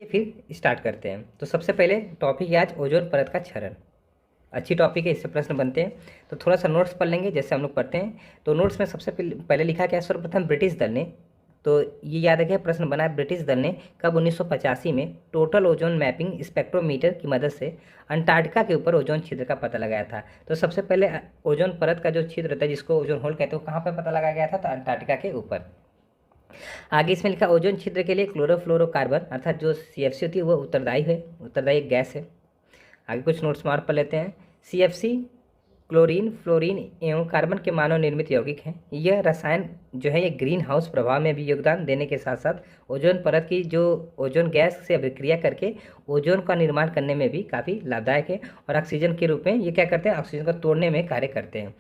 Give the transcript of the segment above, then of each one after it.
फिर स्टार्ट करते हैं। तो सबसे पहले टॉपिक है आज ओजोन परत का क्षरण। अच्छी टॉपिक है, इससे प्रश्न बनते हैं। तो थोड़ा सा नोट्स पढ़ लेंगे जैसे हम लोग पढ़ते हैं। तो नोट्स में सबसे पहले लिखा क्या है, सर्वप्रथम ब्रिटिश दल ने, तो ये याद रखिए प्रश्न बना है, ब्रिटिश दल ने कब 1985 में टोटल ओजोन मैपिंग स्पेक्ट्रोमीटर की मदद से अंटार्कटिका के ऊपर ओजोन छिद्र का पता लगाया था। तो सबसे पहले ओजोन परत का जो छिद्र होता है जिसको ओजोन होल कहते हैं वो कहाँ पर पता लगाया गया था, तो अंटार्कटिका के ऊपर। आगे इसमें लिखा ओजोन छिद्र के लिए क्लोरोफ्लोरोकार्बन अर्थात जो CFC होती है वो उत्तरदायी है, उत्तरदायी गैस है। आगे कुछ नोट्स मार्क पर लेते हैं। CFC क्लोरीन, फ्लोरीन एवं कार्बन के मानव निर्मित यौगिक हैं। यह रसायन जो है ये ग्रीन हाउस प्रभाव में भी योगदान देने के साथ साथ ओजोन परत की जो ओजोन गैस से अभिक्रिया करके ओजोन का निर्माण करने में भी काफ़ी लाभदायक है, और ऑक्सीजन के रूप में ये क्या करते हैं, ऑक्सीजन को तोड़ने में कार्य करते हैं,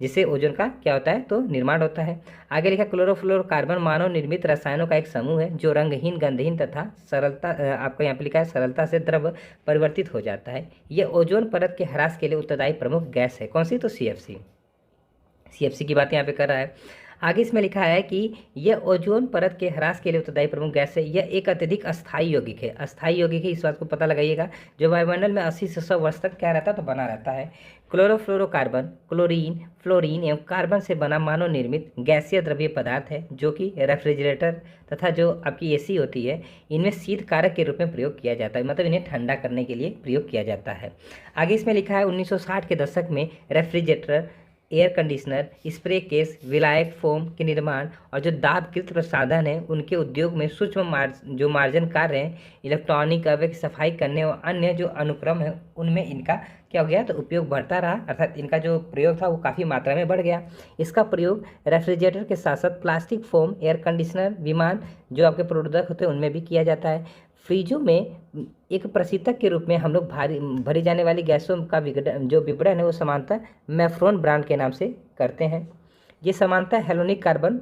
जिससे ओजोन का क्या होता है, तो निर्माण होता है। आगे लिखा क्लोरोफ्लोरोकार्बन मानव निर्मित रसायनों का एक समूह है जो रंगहीन, गंधहीन तथा सरलता आपको यहाँ पे लिखा है सरलता से द्रव परिवर्तित हो जाता है। यह ओजोन परत के ह्रास के लिए उत्तरदायी प्रमुख गैस है। कौन सी, तो CFC की बात यहाँ पे कर रहा है। आगे इसमें लिखा है कि यह ओजोन परत के ह्रास के लिए उत्तरदायी प्रमुख गैस है। यह एक अत्यधिक अस्थायी यौगिक है, अस्थायी यौगिक है, इस बात को पता लगाइएगा, जो वायुमंडल में 80 से 100 वर्ष तक क्या रहता है, तो बना रहता है। क्लोरोफ्लोरोकार्बन क्लोरीन, फ्लोरीन एवं कार्बन से बना मानव निर्मित गैसीय द्रव्य पदार्थ है जो कि रेफ्रिजरेटर तथा जो आपकी AC होती है इनमें शीत कारक के रूप में प्रयोग किया जाता है, मतलब इन्हें ठंडा करने के लिए प्रयोग किया जाता है। आगे इसमें लिखा है 1960 के दशक में refrigerator, air conditioner, spray case, विलायक फोम के निर्माण और जो दाबकृत प्रसाधन है उनके उद्योग में सूक्ष्म जो मार्जन कार्य हैं, इलेक्ट्रॉनिक अवयव की सफाई करने और अन्य जो अनुक्रम है उनमें इनका क्या हो गया, तो उपयोग बढ़ता रहा, अर्थात इनका जो प्रयोग था वो काफ़ी मात्रा में बढ़ गया। इसका प्रयोग रेफ्रिजरेटर के साथ साथ प्लास्टिक फोम, एयर कंडीशनर, विमान जो आपके प्रोडक्ट होते हैं उनमें भी किया जाता है। फ्रीजों में एक प्रशीतक के रूप में हम लोग भरी जाने वाली गैसों का जो विपणन है वो सामान्यतः मैफ्रोन ब्रांड के नाम से करते हैं। ये सामान्यतः हेलोनिक कार्बन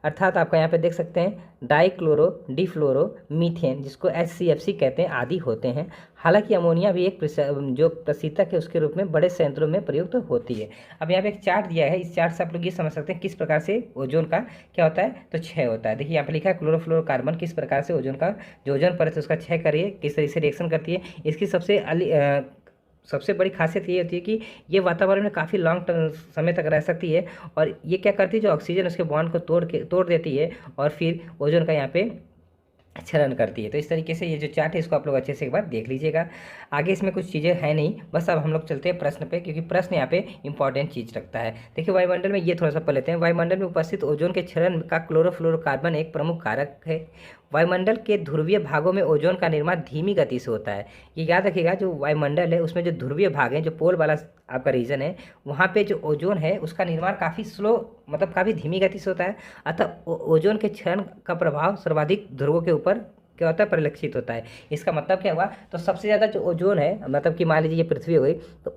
अर्थात आपका यहाँ पे देख सकते हैं डाइक्लोरो डिफ्लोरो मीथेन जिसको HCFC कहते हैं आदि होते हैं। हालांकि अमोनिया भी एक जो प्रशीतक है उसके रूप में बड़े संयंत्रों में प्रयुक्त होती है। अब यहाँ पे एक चार्ट दिया है, इस चार्ट से आप लोग ये समझ सकते हैं किस प्रकार से ओजोन का क्या होता है, तो क्षय होता है। देखिए यहाँ पे लिखा है क्लोरोफ्लोरोकार्बन किस प्रकार से ओजोन का जो ओजोन परत है उसका क्षय करिए, किस तरीके से रिएक्शन करती है। इसकी सबसे बड़ी खासियत ये होती है कि ये वातावरण में काफ़ी लॉन्ग समय तक रह सकती है, और ये क्या करती है, जो ऑक्सीजन उसके बॉन्ड को तोड़ देती है और फिर ओजोन का यहाँ पे क्षरण करती है। तो इस तरीके से ये जो चार्ट है इसको आप लोग अच्छे से एक बार देख लीजिएगा। आगे इसमें कुछ चीज़ें हैं नहीं, बस अब हम लोग चलते हैं प्रश्न पे, क्योंकि प्रश्न यहाँ पे इंपॉर्टेंट चीज़ रखता है। देखिए वायुमंडल में ये थोड़ा सा पढ़ लेते हैं। वायुमंडल में उपस्थित ओजोन के क्षरण का क्लोरोफ्लोरोकार्बन एक प्रमुख कारक है। वायुमंडल के ध्रुवीय भागों में ओजोन का निर्माण धीमी गति से होता है। ये याद रखिएगा, जो वायुमंडल है उसमें जो ध्रुवीय भाग हैं, जो पोल वाला आपका रीजन है, वहाँ पे जो ओजोन है उसका निर्माण काफ़ी स्लो, मतलब काफ़ी धीमी गति से होता है। अतः ओजोन के क्षरण का प्रभाव सर्वाधिक ध्रुवों के ऊपर क्या होता है, परिलक्षित होता है। इसका मतलब क्या हुआ, तो सबसे ज़्यादा जो ओजोन है, मतलब कि मान लीजिए ये पृथ्वी हो गई, तो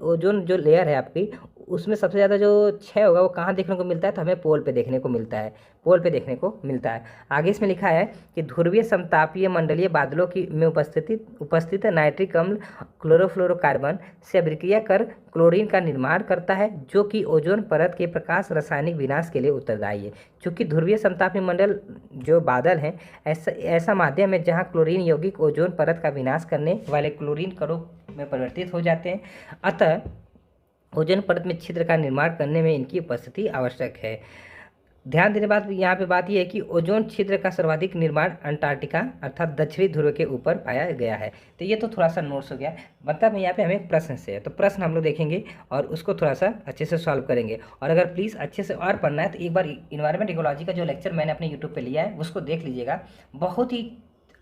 ओजोन जो लेयर है आपकी उसमें सबसे ज़्यादा जो क्षय होगा वो कहाँ देखने को मिलता है, तो हमें पोल पे देखने को मिलता है, पोल पे देखने को मिलता है। आगे इसमें लिखा है कि ध्रुवीय समतापीय मंडलीय बादलों की में उपस्थित नाइट्रिक अम्ल क्लोरोफ्लोरोकार्बन से अभिक्रिया कर क्लोरीन का निर्माण करता है, जो कि ओजोन परत के प्रकाश रासायनिक विनाश के लिए उत्तरदायी है। चूँकि ध्रुवीय समतापीय मंडल जो बादल हैं ऐसा माध्यम है जहाँ क्लोरीन यौगिक ओजोन परत का विनाश करने वाले क्लोरीन कणों में परिवर्तित हो जाते हैं, अतः ओजोन परत में छिद्र का निर्माण करने में इनकी उपस्थिति आवश्यक है। ध्यान देने बाद यहाँ पे बात यह है कि ओजोन छिद्र का सर्वाधिक निर्माण अंटार्कटिका अर्थात दक्षिणी ध्रुव के ऊपर पाया गया है। तो ये तो थोड़ा सा नोट्स हो गया, मतलब यहाँ पे हमें प्रश्न से है, तो प्रश्न हम लोग देखेंगे और उसको थोड़ा सा अच्छे से सॉल्व करेंगे। और अगर प्लीज़ अच्छे से और पढ़ना है तो एक बार इन्वायरमेंट इकोलॉजी का जो लेक्चर मैंने अपने यूट्यूब पर लिया है उसको देख लीजिएगा, बहुत ही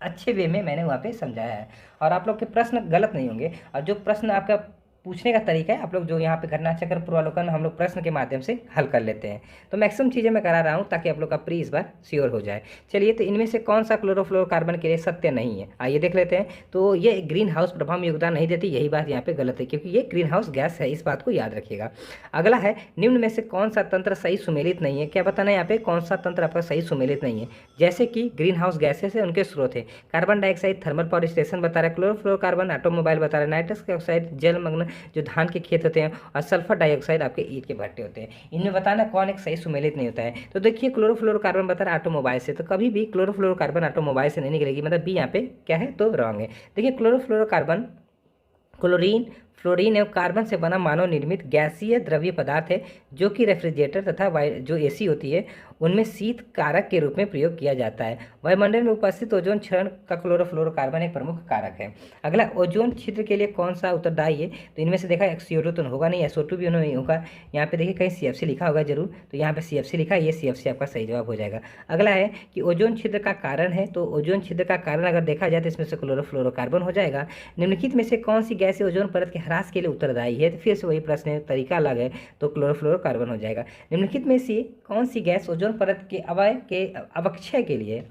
अच्छे वे में मैंने वहाँ पे समझाया है, और आप लोग के प्रश्न गलत नहीं होंगे। और जो प्रश्न आपका पूछने का तरीका है, आप लोग जो यहाँ पे घटना चक्र पूर्वावलोकन हम लोग प्रश्न के माध्यम से हल कर लेते हैं। तो मैक्सिमम चीज़ें मैं करा रहा हूँ ताकि आप लोग का प्री इस बार श्योर हो जाए। चलिए, तो इनमें से कौन सा क्लोरोफ्लोरोकार्बन के लिए सत्य नहीं है, आइए देख लेते हैं। तो ये ग्रीन हाउस प्रभाव में योगदान नहीं देती, यही बात यहाँ पे गलत है, क्योंकि ये ग्रीन हाउस गैस है, इस बात को याद रखिएगा। अगला है निम्न में से कौन सा तंत्र सही सुमेलित नहीं है। क्या बताना है यहाँ पे, कौन सा तंत्र आपका सही सुमेलित नहीं है। जैसे कि ग्रीन हाउस गैसेस है, उनके स्रोत है carbon dioxide thermal power station बता रहा है, क्लोरोफ्लोरोकार्बन ऑटोमोबाइल बता रहा है, नाइट्रस ऑक्साइड जलमग्न जो धान के खेत होते हैं, और सल्फर डाइऑक्साइड आपके ईंट के भट्टे होते हैं। इनमें बताना कौन एक सही सुमेलित नहीं होता है। तो देखिए क्लोरोफ्लोरोकार्बन बता रहा है ऑटोमोबाइल से, तो कभी भी क्लोरोफ्लोरोकार्बन ऑटोमोबाइल से नहीं निकलेगी, मतलब बी यहाँ पे क्या है तो रॉन्ग है। देखिए क्लोरोफ्लोरोकार्बन क्लोरीन, फ्लोरीन एवं कार्बन से बना मानव निर्मित गैसीय द्रव्य पदार्थ है, जो कि रेफ्रिजरेटर तथा जो एसी होती है उनमें शीत कारक के रूप में प्रयोग किया जाता है। वायुमंडल में उपस्थित ओजोन क्षरण का क्लोरोफ्लोरोकार्बन एक प्रमुख कारक है। अगला, ओजोन छिद्र के लिए कौन सा उत्तरदायी है? तो इनमें से देखा CO2 तो होगा नहीं, SO2 भी नहीं होगा। यहाँ पे देखिए कहीं CFC लिखा होगा जरूर, तो यहाँ पे CFC लिखा है, ये CFC आपका सही जवाब हो जाएगा। अगला है कि ओजोन छिद्र का कारण है, तो ओजोन छिद्र का कारण अगर देखा जाए तो इसमें से क्लोरोफ्लोरोकार्बन हो जाएगा। निम्नलिखित में से कौन सी गैस ओजोन परत के ह्रास के लिए उत्तरदायी है? तो फिर से वही प्रश्न है, तरीका अलग है, तो क्लोरोफ्लोरोकार्बन हो जाएगा। निम्नलिखित में से कौन सी गैस ओजोन परत के अवक्षय के लिए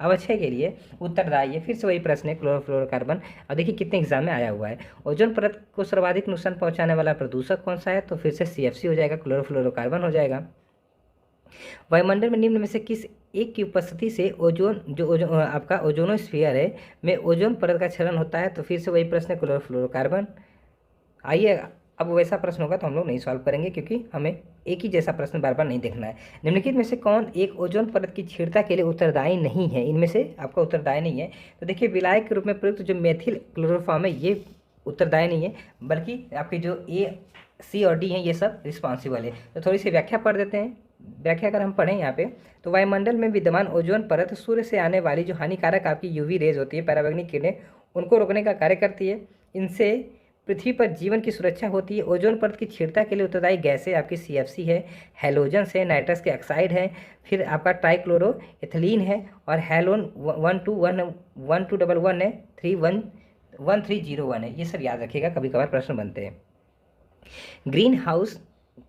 उत्तरदायी है? फिर से वही प्रश्न है, क्लोरोफ्लोरोकार्बन। और देखिए कितने एग्जाम में आया हुआ है। ओजोन परत को सर्वाधिक नुकसान पहुंचाने वाला प्रदूषक कौन सा है? तो फिर से CFC हो जाएगा, क्लोरोफ्लोरोकार्बन हो जाएगा। वायुमंडल में निम्न में से किस एक की उपस्थिति से ओजोन आपका ओजोनोस्फीयर है में ओजोन परत का क्षरण होता है? तो फिर से वही प्रश्न है, क्लोरोफ्लोरोकार्बन। आइए अब वैसा प्रश्न होगा तो हम लोग नहीं सॉल्व करेंगे, क्योंकि हमें एक ही जैसा प्रश्न बार बार नहीं देखना है। निम्नलिखित में से कौन एक ओजोन परत की क्षीणता के लिए उत्तरदायी नहीं है? इनमें से आपका उत्तरदायी नहीं है। तो देखिए विलायक के रूप में प्रयुक्त जो मेथिल क्लोरोफॉर्म है ये उत्तरदायी नहीं है, बल्कि आपके जो A, C और D हैं ये सब रिस्पॉन्सिबल है। तो थोड़ी सी व्याख्या पढ़ देते हैं। व्याख्या अगर हम पढ़ें यहाँ पे, तो वायुमंडल में विद्यमान ओजोन परत सूर्य से आने वाली जो हानिकारक आपकी UV रेज होती है, पराबैंगनी किरणें, उनको रोकने का कार्य करती है। इनसे पृथ्वी पर जीवन की सुरक्षा होती है। ओजोन परत की क्षीणता के लिए उत्तरदायी गैसें आपकी CFC है, हैलोजन्स है, नाइट्रस के ऑक्साइड है, फिर आपका ट्राइक्लोरो एथिलीन है, और हैलोन 1211 है, 1301 है। ये सब याद रखिएगा, कभी कभार प्रश्न बनते हैं। ग्रीन हाउस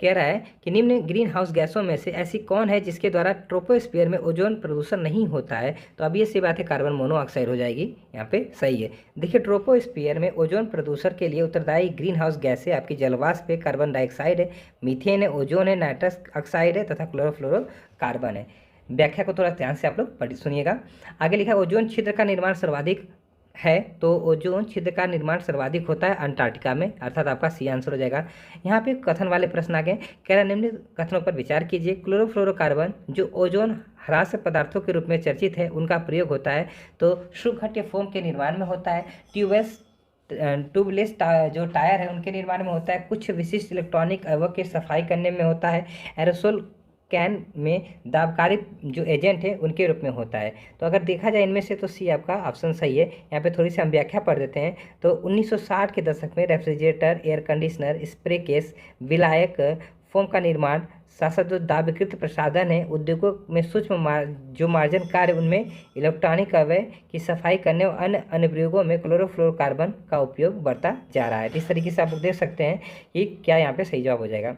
कह रहा है कि निम्न ग्रीन हाउस गैसों में से ऐसी कौन है जिसके द्वारा ट्रोपोस्फीयर में ओजोन प्रदूषण नहीं होता है? तो अब ये सी बात है, कार्बन मोनोऑक्साइड हो जाएगी, यहाँ पे सही है। देखिए ट्रोपोस्फीयर में ओजोन प्रदूषण के लिए उत्तरदायी ग्रीन हाउस गैसें आपकी जलवाष्प है, कार्बन डाइऑक्साइड है, मीथेन है, ओजोन है, नाइट्रस ऑक्साइड है तथा क्लोरोफ्लोरोकार्बन है। व्याख्या को थोड़ा ध्यान से आप लोग पढ़ सुनिएगा। आगे लिखा, ओजोन छिद्र का निर्माण सर्वाधिक है, तो ओजोन छिद्र का निर्माण सर्वाधिक होता है अंटार्कटिका में, अर्थात आपका C आंसर हो जाएगा। यहाँ पे कथन वाले प्रश्न आ गए, कह रहा निम्न कथनों पर विचार कीजिए। क्लोरोफ्लोरोकार्बन जो ओजोन ह्रास पदार्थों के रूप में चर्चित है, उनका प्रयोग होता है तो शुष्क फोम के निर्माण में होता है, ट्यूबलेस जो टायर है उनके निर्माण में होता है, कुछ विशिष्ट इलेक्ट्रॉनिक अवयव की सफाई करने में होता है, एरोसोल कैन में दाबकारी जो एजेंट है उनके रूप में होता है। तो अगर देखा जाए इनमें से तो C आपका ऑप्शन सही है। यहाँ पे थोड़ी सी हम व्याख्या पढ़ देते हैं। तो 1960 के दशक में refrigerator, air conditioner, spray case, विलायक, फोम का निर्माण, साथ साथ जो दाबकृत प्रसाधन है, उद्योगों में सूक्ष्म जो मार्जन कार्य, उनमें इलेक्ट्रॉनिक अवयव की सफाई करने और अन्य अनुप्रयोगों में क्लोरोफ्लोरोकार्बन का उपयोग बढ़ता जा रहा है। इस तरीके से आप लोग देख सकते हैं कि क्या यहाँ पे सही जवाब हो जाएगा।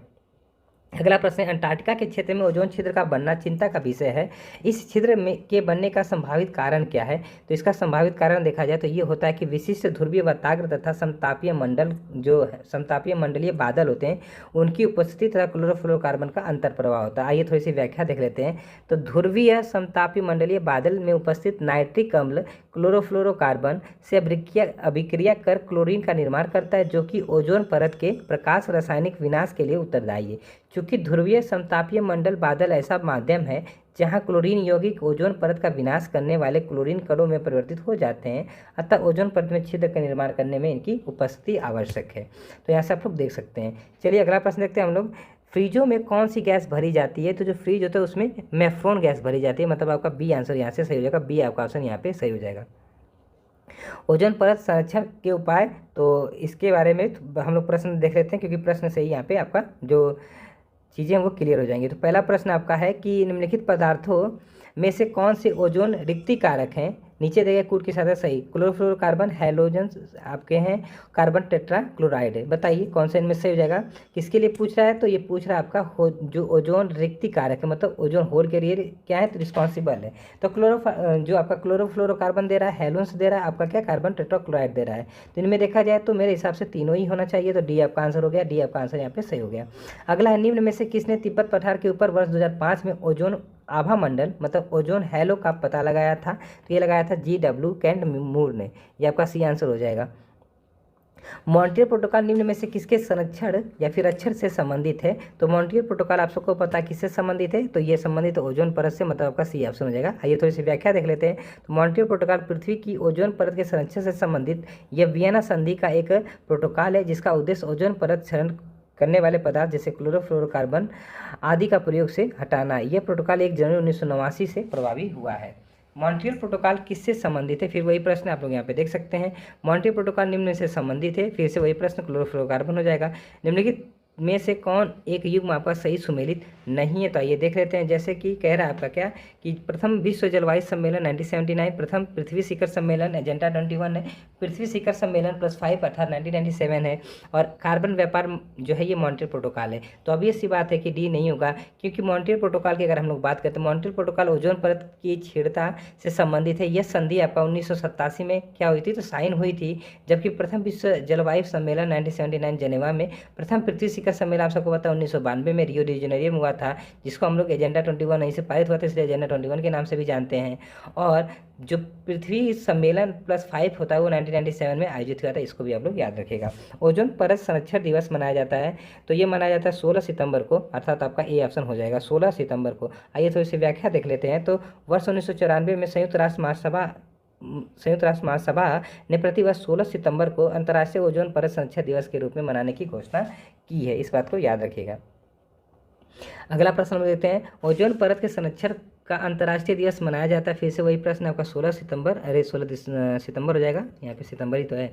अगला प्रश्न है, अंटार्कटिका के क्षेत्र में ओजोन छिद्र का बनना चिंता का विषय है। इस छिद्र में के बनने का संभावित कारण क्या है? तो इसका संभावित कारण देखा जाए तो ये होता है कि विशिष्ट ध्रुवीय वाताग्र तथा समतापीय मंडल, जो समतापीय मंडलीय बादल होते हैं, उनकी उपस्थिति तथा क्लोरोफ्लोरोकार्बन का अंतर प्रभाव होता है। आइए थोड़ी सी व्याख्या देख लेते हैं। तो ध्रुवीय समतापीय मंडलीय बादल में उपस्थित नाइट्रिक अम्ल क्लोरोफ्लोरोकार्बन से अभिक्रिया कर क्लोरीन का निर्माण करता है, जो कि ओजोन परत के प्रकाश रासायनिक विनाश के लिए उत्तरदायी है। चूंकि ध्रुवीय समतापीय मंडल बादल ऐसा माध्यम है जहां क्लोरीन यौगिक ओजोन परत का विनाश करने वाले क्लोरीन कणों में परिवर्तित हो जाते हैं, अतः ओजोन परत में छिद्र का निर्माण करने में इनकी उपस्थिति आवश्यक है। तो यहाँ से आप लोग देख सकते हैं। चलिए अगला प्रश्न देखते हैं हम लोग। फ्रीजों में कौन सी गैस भरी जाती है? तो जो फ्रीज होता है उसमें मेफ्रॉन गैस भरी जाती है, मतलब आपका B आंसर यहाँ से सही हो जाएगा। B आपका ऑप्शन यहाँ पे सही हो जाएगा। ओजोन परत संरक्षण के उपाय, तो इसके बारे में हम लोग प्रश्न देख लेते हैं, क्योंकि प्रश्न से ही यहाँ पे आपका जो चीज़ें वो क्लियर हो जाएंगी। तो पहला प्रश्न आपका है कि निम्नलिखित पदार्थों में से कौन से ओजोन रिक्ति कारक हैं? नीचे दिए कूट के साथ सही, क्लोरोफ्लोरोकार्बन, हैलोजन्स आपके हैं, कार्बन टेट्राक्लोराइड है। बताइए कौन सा इनमें से हो जाएगा? किसके लिए पूछ रहा है? तो ये पूछ रहा है आपका जो ओजोन रिक्ति कारक है, मतलब ओजोन होल के लिए क्या है, तो रिस्पॉन्सिबल है। तो जो आपका क्लोरोफ्लोरोकार्बन दे रहा है, हैलोन्स दे रहा है, आपका क्या कार्बन टेट्राक्लोराइड दे रहा है। तो इनमें देखा जाए तो मेरे हिसाब से तीनों ही होना चाहिए। तो D आपका आंसर हो गया। D आपका आंसर यहाँ पे सही हो गया। अगला है, निम्न में से किसने तिब्बत पठार के ऊपर वर्ष 2005 में ओजोन आभा मंडल मतलब ओजोन हैलो का पता लगाया था? तो ये लगाया था GW कैंट मूर ने। ये आपका C आंसर हो जाएगा। मॉन्ट्रियल प्रोटोकॉल निम्न में से किसके संरक्षण या फिर अक्षर से संबंधित है? तो मॉन्ट्रियल प्रोटोकॉल आप सबको पता है किससे संबंधित है? तो ये संबंधित ओजोन परत से, मतलब आपका सी ऑप्शन हो जाएगा। आइए थोड़ी सी व्याख्या देख लेते हैं। तो मॉन्ट्रियल प्रोटोकॉल पृथ्वी की ओजोन परत के संरक्षण से संबंधित यह वियना संधि का एक प्रोटोकॉल है जिसका उद्देश्य ओजोन परत क्षरण करने वाले पदार्थ जैसे क्लोरोफ्लोरोकार्बन आदि का प्रयोग से हटाना है। यह प्रोटोकॉल 1 जनवरी 1989 से प्रभावी हुआ है। मॉन्ट्रियल प्रोटोकॉल किससे संबंधित है? फिर वही प्रश्न आप लोग यहाँ पे देख सकते हैं। मॉन्ट्रियल प्रोटोकॉल निम्न से संबंधित है, फिर से वही प्रश्न क्लोरोफ्लोरोकार्बन हो जाएगा। निम्नलिखित में से कौन एक युग्म आपका सही सुमेलित नहीं है? तो आइए देख लेते हैं। जैसे कि कह रहा है आपका क्या कि प्रथम विश्व जलवायु सम्मेलन 1979, प्रथम पृथ्वी शिखर सम्मेलन एजेंडा 21 है, पृथ्वी शिखर सम्मेलन +5 अर्थात 1997 है, और कार्बन व्यापार जो है ये मॉन्ट्रियल प्रोटोकॉल है। तो अब ये सी बात है कि डी नहीं होगा, क्योंकि मॉन्ट्रियल प्रोटोकॉल की अगर हम लोग बात करते हैं, मॉन्ट्रियल प्रोटोकॉल ओजोन परत की छेड़ता से संबंधित है। यह संधि आपका 1987 में क्या हुई थी? तो साइन हुई थी, जबकि प्रथम विश्व जलवायु सम्मेलन 1979 जेनेवा में, प्रथम पृथ्वी शिखर सम्मेलन आप सबको पता है 1992 में रियो डी जेनेरियो में हुआ था, जिसको हम लोग एजेंडा 21 नहीं से पारित हुआ था, इसलिए एजेंडा 21 के नाम से भी जानते हैं। और जो पृथ्वी सम्मेलन +5 होता है वो 1997 में आयोजित हुआ था, इसको भी आप लोग याद रखिएगा। ओजोन परत संरक्षण दिवस मनाया जाता है, तो ये मनाया जाता है 16 सितंबर को, अर्थात आपका ए ऑप्शन हो जाएगा 16 सितंबर को। आइए थोड़ी सी व्याख्या देख लेते हैं। तो वर्ष 1994 में संयुक्त राष्ट्र महासभा ने प्रतिवर्ष 16 सितंबर को अंतर्राष्ट्रीय ओजोन परत संरक्षण दिवस के रूप में मनाने की घोषणा की है, इस बात को याद रखिएगा। अगला प्रश्न हम देखते हैं। ओजोन परत के संरक्षण का अंतर्राष्ट्रीय दिवस मनाया जाता है, फिर से वही प्रश्न आपका 16 सितंबर, अरे 16 सितंबर हो जाएगा, यहाँ पे सितंबर ही तो है।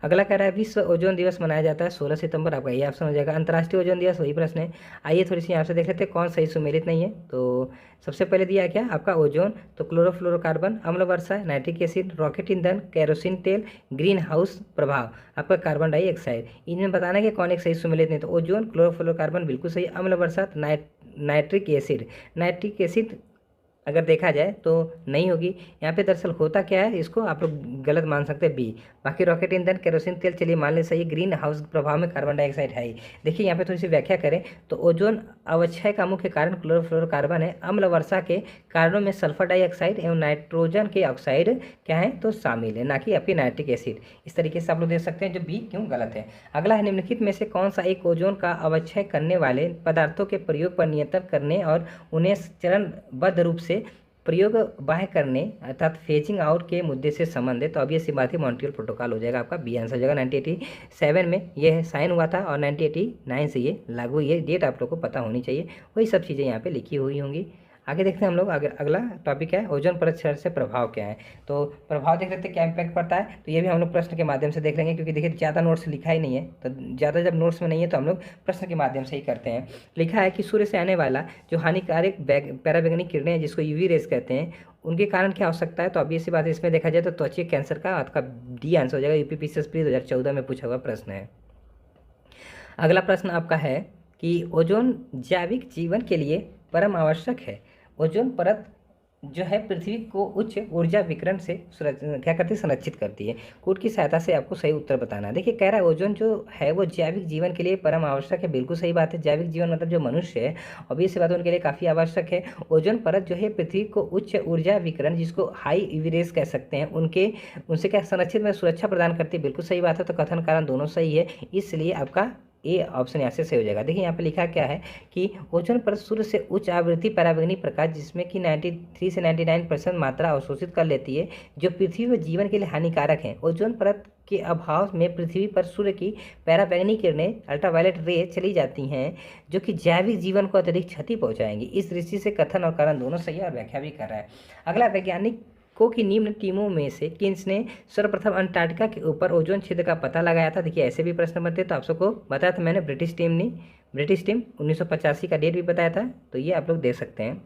अगला कह रहा है विश्व ओजोन दिवस मनाया जाता है 16 सितंबर, आपका ये ऑप्शन हो जाएगा। अंतर्राष्ट्रीय ओजोन दिवस वही प्रश्न है। आइए थोड़ी सी यहाँ से देख लेते हैं कौन सही सुमेलित नहीं है। तो सबसे पहले दिया क्या आपका ओजोन, तो क्लोरोफ्लोरोकार्बन, अम्ल वर्षा, नाइट्रिक एसिड, रॉकेट ईंधन, केरोसिन तेल, ग्रीन हाउस प्रभाव, आपका कार्बन डाइऑक्साइड। इनमें बताना है कि कौन एक सही सुमेलित नहीं। तो ओजोन, क्लोरोफ्लोरोकार्बन बिल्कुल सही, अम्ल वर्षा, नाइट्रिक एसिड अगर देखा जाए तो नहीं होगी। यहाँ पे दरअसल होता क्या है, इसको आप लोग गलत मान सकते हैं बी। बाकी रॉकेट ईंधन, केरोसिन तेल चलिए मान ले सही, ग्रीन हाउस प्रभाव में कार्बन डाइऑक्साइड है ही। देखिए यहाँ पे थोड़ी सी व्याख्या करें तो ओजोन अवक्षय का मुख्य कारण क्लोरोफ्लोरोकार्बन है। अम्ल वर्षा के कारणों में सल्फर डाइऑक्साइड एवं नाइट्रोजन के ऑक्साइड क्या है तो शामिल है, ना कि आपकी नाइट्रिक एसिड। इस तरीके से आप लोग देख सकते हैं जो बी क्यों गलत है। अगला है निम्नलिखित में से कौन सा एक ओजोन का अवक्षय करने वाले पदार्थों के प्रयोग पर नियंत्रण करने और उन्हें चरणबद्ध रूप से प्रयोग बाह्य करने अर्थात फेजिंग आउट के मुद्दे से संबंध है। तो अब ये सी बात है मॉन्ट्रियल प्रोटोकॉल हो जाएगा, आपका बी आंसर हो जाएगा। 1987 में ये साइन हुआ था और 1989 से ये लागू, ये डेट आप लोग को पता होनी चाहिए। वही सब चीज़ें यहाँ पे लिखी हुई होंगी। आगे देखते हैं हम लोग। अगला टॉपिक क्या है, ओजोन परत क्षरण से प्रभाव क्या है। तो प्रभाव देख लेते हैं क्या इम्पैक्ट पड़ता है। तो ये भी हम लोग प्रश्न के माध्यम से देख लेंगे, क्योंकि देखिए ज़्यादा नोट्स लिखा ही नहीं है, तो ज़्यादा जब नोट्स में नहीं है तो हम लोग प्रश्न के माध्यम से ही करते हैं। लिखा है कि सूर्य से आने वाला जो हानिकारक पैराबैंगनी किरणें हैं जिसको यूवी रेस कहते हैं, उनके कारण क्या हो सकता है। तो अब ये सी बात है, इसमें देखा जाए तो त्वचा कैंसर का आपका डी आंसर हो जाएगा। यूपीपीसीएसपी 2014 में पूछा हुआ प्रश्न है। अगला प्रश्न आपका है कि ओजोन जैविक जीवन के लिए परम आवश्यक है। ओजोन परत जो है पृथ्वी को उच्च ऊर्जा विकिरण से क्या करती है, संरक्षित करती है। कोड की सहायता से आपको सही उत्तर बताना है। देखिए कह रहा है ओजोन जो है वो जैविक जीवन के लिए परम आवश्यक है, बिल्कुल सही बात है। जैविक जीवन मतलब जो मनुष्य है, ऑब्वियस बात है, उनके लिए काफ़ी आवश्यक है। ओजोन परत जो है पृथ्वी को उच्च ऊर्जा विकिरण जिसको हाई यूवी रेस कह सकते हैं उनसे क्या संरक्षित में सुरक्षा प्रदान करती है, बिल्कुल सही बात है। तो कथन कारण दोनों सही है, इसलिए आपका ए ऑप्शन यहाँ से सही हो जाएगा। देखिए यहाँ पे लिखा क्या है कि ओजोन परत सूर्य से उच्च आवृत्ति पराबैंगनी प्रकाश जिसमें कि 93 से 99% मात्रा अवशोषित कर लेती है, जो पृथ्वी व जीवन के लिए हानिकारक है। ओजोन परत के अभाव में पृथ्वी पर सूर्य की पराबैंगनी किरणें अल्ट्रावायलेट रे चली जाती हैं, जो कि जैविक जीवन को अत्यधिक क्षति पहुँचाएंगी। इस दृष्टि से कथन और कारण दोनों सही है और व्याख्या भी कर रहा है। अगला, वैज्ञानिक की निम्न टीमों में से किसने सर्वप्रथम अंटार्कटिका के ऊपर ओजोन छिद्र का पता लगाया था। देखिए ऐसे भी प्रश्न बनते, तो आप सबको बताया था मैंने, ब्रिटिश टीम 1985 का डेट भी बताया था, तो ये आप लोग देख सकते हैं।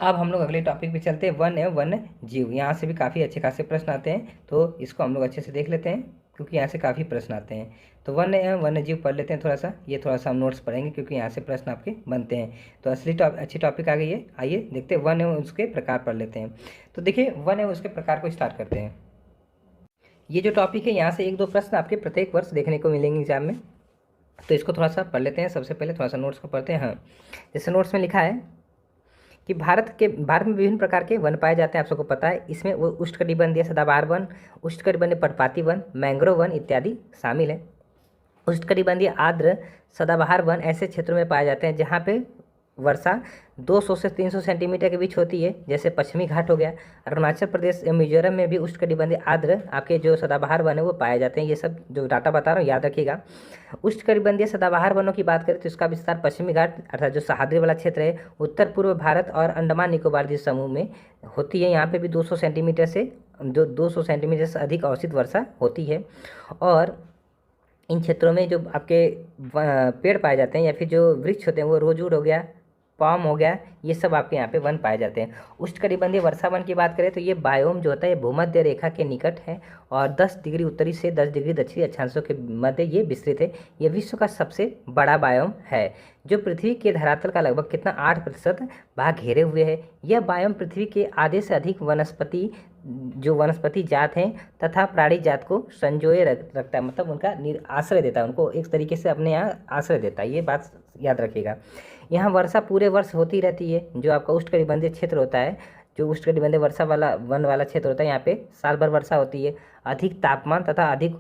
अब हम लोग अगले टॉपिक पे चलते हैं, वन एवं वन्य जीव। यहाँ से भी काफ़ी अच्छे खासे प्रश्न आते हैं, तो इसको हम लोग अच्छे से देख लेते हैं क्योंकि यहाँ से काफ़ी प्रश्न आते हैं। तो वन्य एवं वन्य जीव पढ़ लेते हैं थोड़ा सा, ये थोड़ा सा हम नोट्स पढ़ेंगे क्योंकि यहाँ से प्रश्न आपके बनते हैं। तो असली अच्छी टॉपिक आ गई है, आइए देखते हैं वन एवं उसके प्रकार पढ़ लेते हैं। तो देखिए वन एवं उसके प्रकार को स्टार्ट करते हैं। ये जो टॉपिक है यहाँ से 1-2 प्रश्न आपके प्रत्येक वर्ष देखने को मिलेंगे एग्जाम में, तो इसको थोड़ा सा पढ़ लेते हैं। सबसे पहले थोड़ा सा नोट्स को पढ़ते हैं। हाँ, जैसे नोट्स में लिखा है कि भारत में विभिन्न प्रकार के वन पाए जाते हैं, आप सबको पता है। इसमें वो उष्णकटिबंधीय सदाबहार वन, उष्णकटिबंधीय पर्णपाती वन, मैंग्रोव वन इत्यादि शामिल है। उष्णकटिबंधीय आर्द्र सदाबहार वन ऐसे क्षेत्रों में पाए जाते हैं जहाँ पे वर्षा 200 से 300 सेंटीमीटर के बीच होती है, जैसे पश्चिमी घाट हो गया। अरुणाचल प्रदेश या मिजोरम में भी उष्णकटिबंधीय आर्द्र आपके जो सदाबहार वन है वो पाए जाते हैं। ये सब जो डाटा बता रहा हूँ याद रखिएगा। उष्णकटिबंधीय सदाबहार वनों की बात करें तो इसका विस्तार पश्चिमी घाट अर्थात जो सह्याद्री वाला क्षेत्र है, उत्तर पूर्व भारत और अंडमान निकोबार द्वीप समूह में होती है। यहाँ पे भी 200 सेंटीमीटर से अधिक औसत वर्षा होती है। और इन क्षेत्रों में जो आपके पेड़ पाए जाते हैं या फिर जो वृक्ष होते हैं वो रोजवुड हो गया, पाम हो गया, ये सब आपके यहाँ पे वन पाए जाते हैं। उष्णकटिबंधीय वर्षा वन की बात करें तो ये बायोम जो होता है भूमध्य रेखा के निकट है और 10 डिग्री उत्तरी से 10 डिग्री दक्षिणी अक्षांशों के मध्य ये विस्तृत है। ये विश्व का सबसे बड़ा बायोम है जो पृथ्वी के धरातल का लगभग कितना 8% भाग घेरे हुए है। यह बायोम पृथ्वी के आधे से अधिक वनस्पति जात हैं तथा प्राणी जात को संजोए रखता है, मतलब उनका आश्रय देता है, उनको एक तरीके से अपने यहाँ आश्रय देता है। ये बात याद रखिएगा। यहाँ वर्षा पूरे वर्ष होती रहती है। जो आपका उष्णकटिबंधीय क्षेत्र होता है, जो उष्णकटिबंधीय वर्षा वाला वन वाला क्षेत्र होता है, यहाँ पे साल भर वर्षा होती है। अधिक तापमान तथा अधिक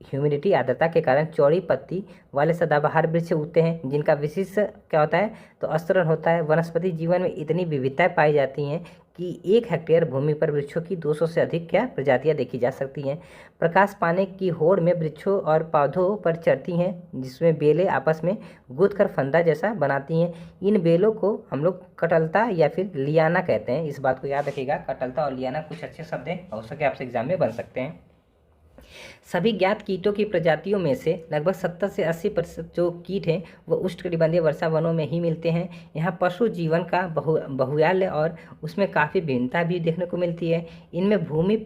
ह्यूमिडिटी आर्द्रता के कारण चौड़ी पत्ती वाले सदाबहार वृक्ष उगते हैं जिनका विशिष्ट क्या होता है तो अस्तरण होता है। वनस्पति जीवन में इतनी विविधताएं पाई जाती हैं कि 1 हेक्टेयर भूमि पर वृक्षों की 200 से अधिक प्रजातियां देखी जा सकती हैं। प्रकाश पाने की होड़ में वृक्षों और पौधों पर चढ़ती हैं जिसमें बेलें आपस में गूंथ कर फंदा जैसा बनाती हैं। इन बेलों को हम लोग कटलता या फिर लियाना कहते हैं। इस बात को याद रखिएगा, कटलता और लियाना कुछ अच्छे शब्द हैं, हो सके आपसे एग्जाम में बन सकते हैं। सभी ज्ञात कीटों की प्रजातियों में से लगभग 70 से 80% जो कीट हैं वो उष्णकटिबंधीय वर्षा वनों में ही मिलते हैं। यहाँ पशु जीवन का बहुयाल्य और उसमें काफ़ी भिन्नता भी देखने को मिलती है। इनमें भूमि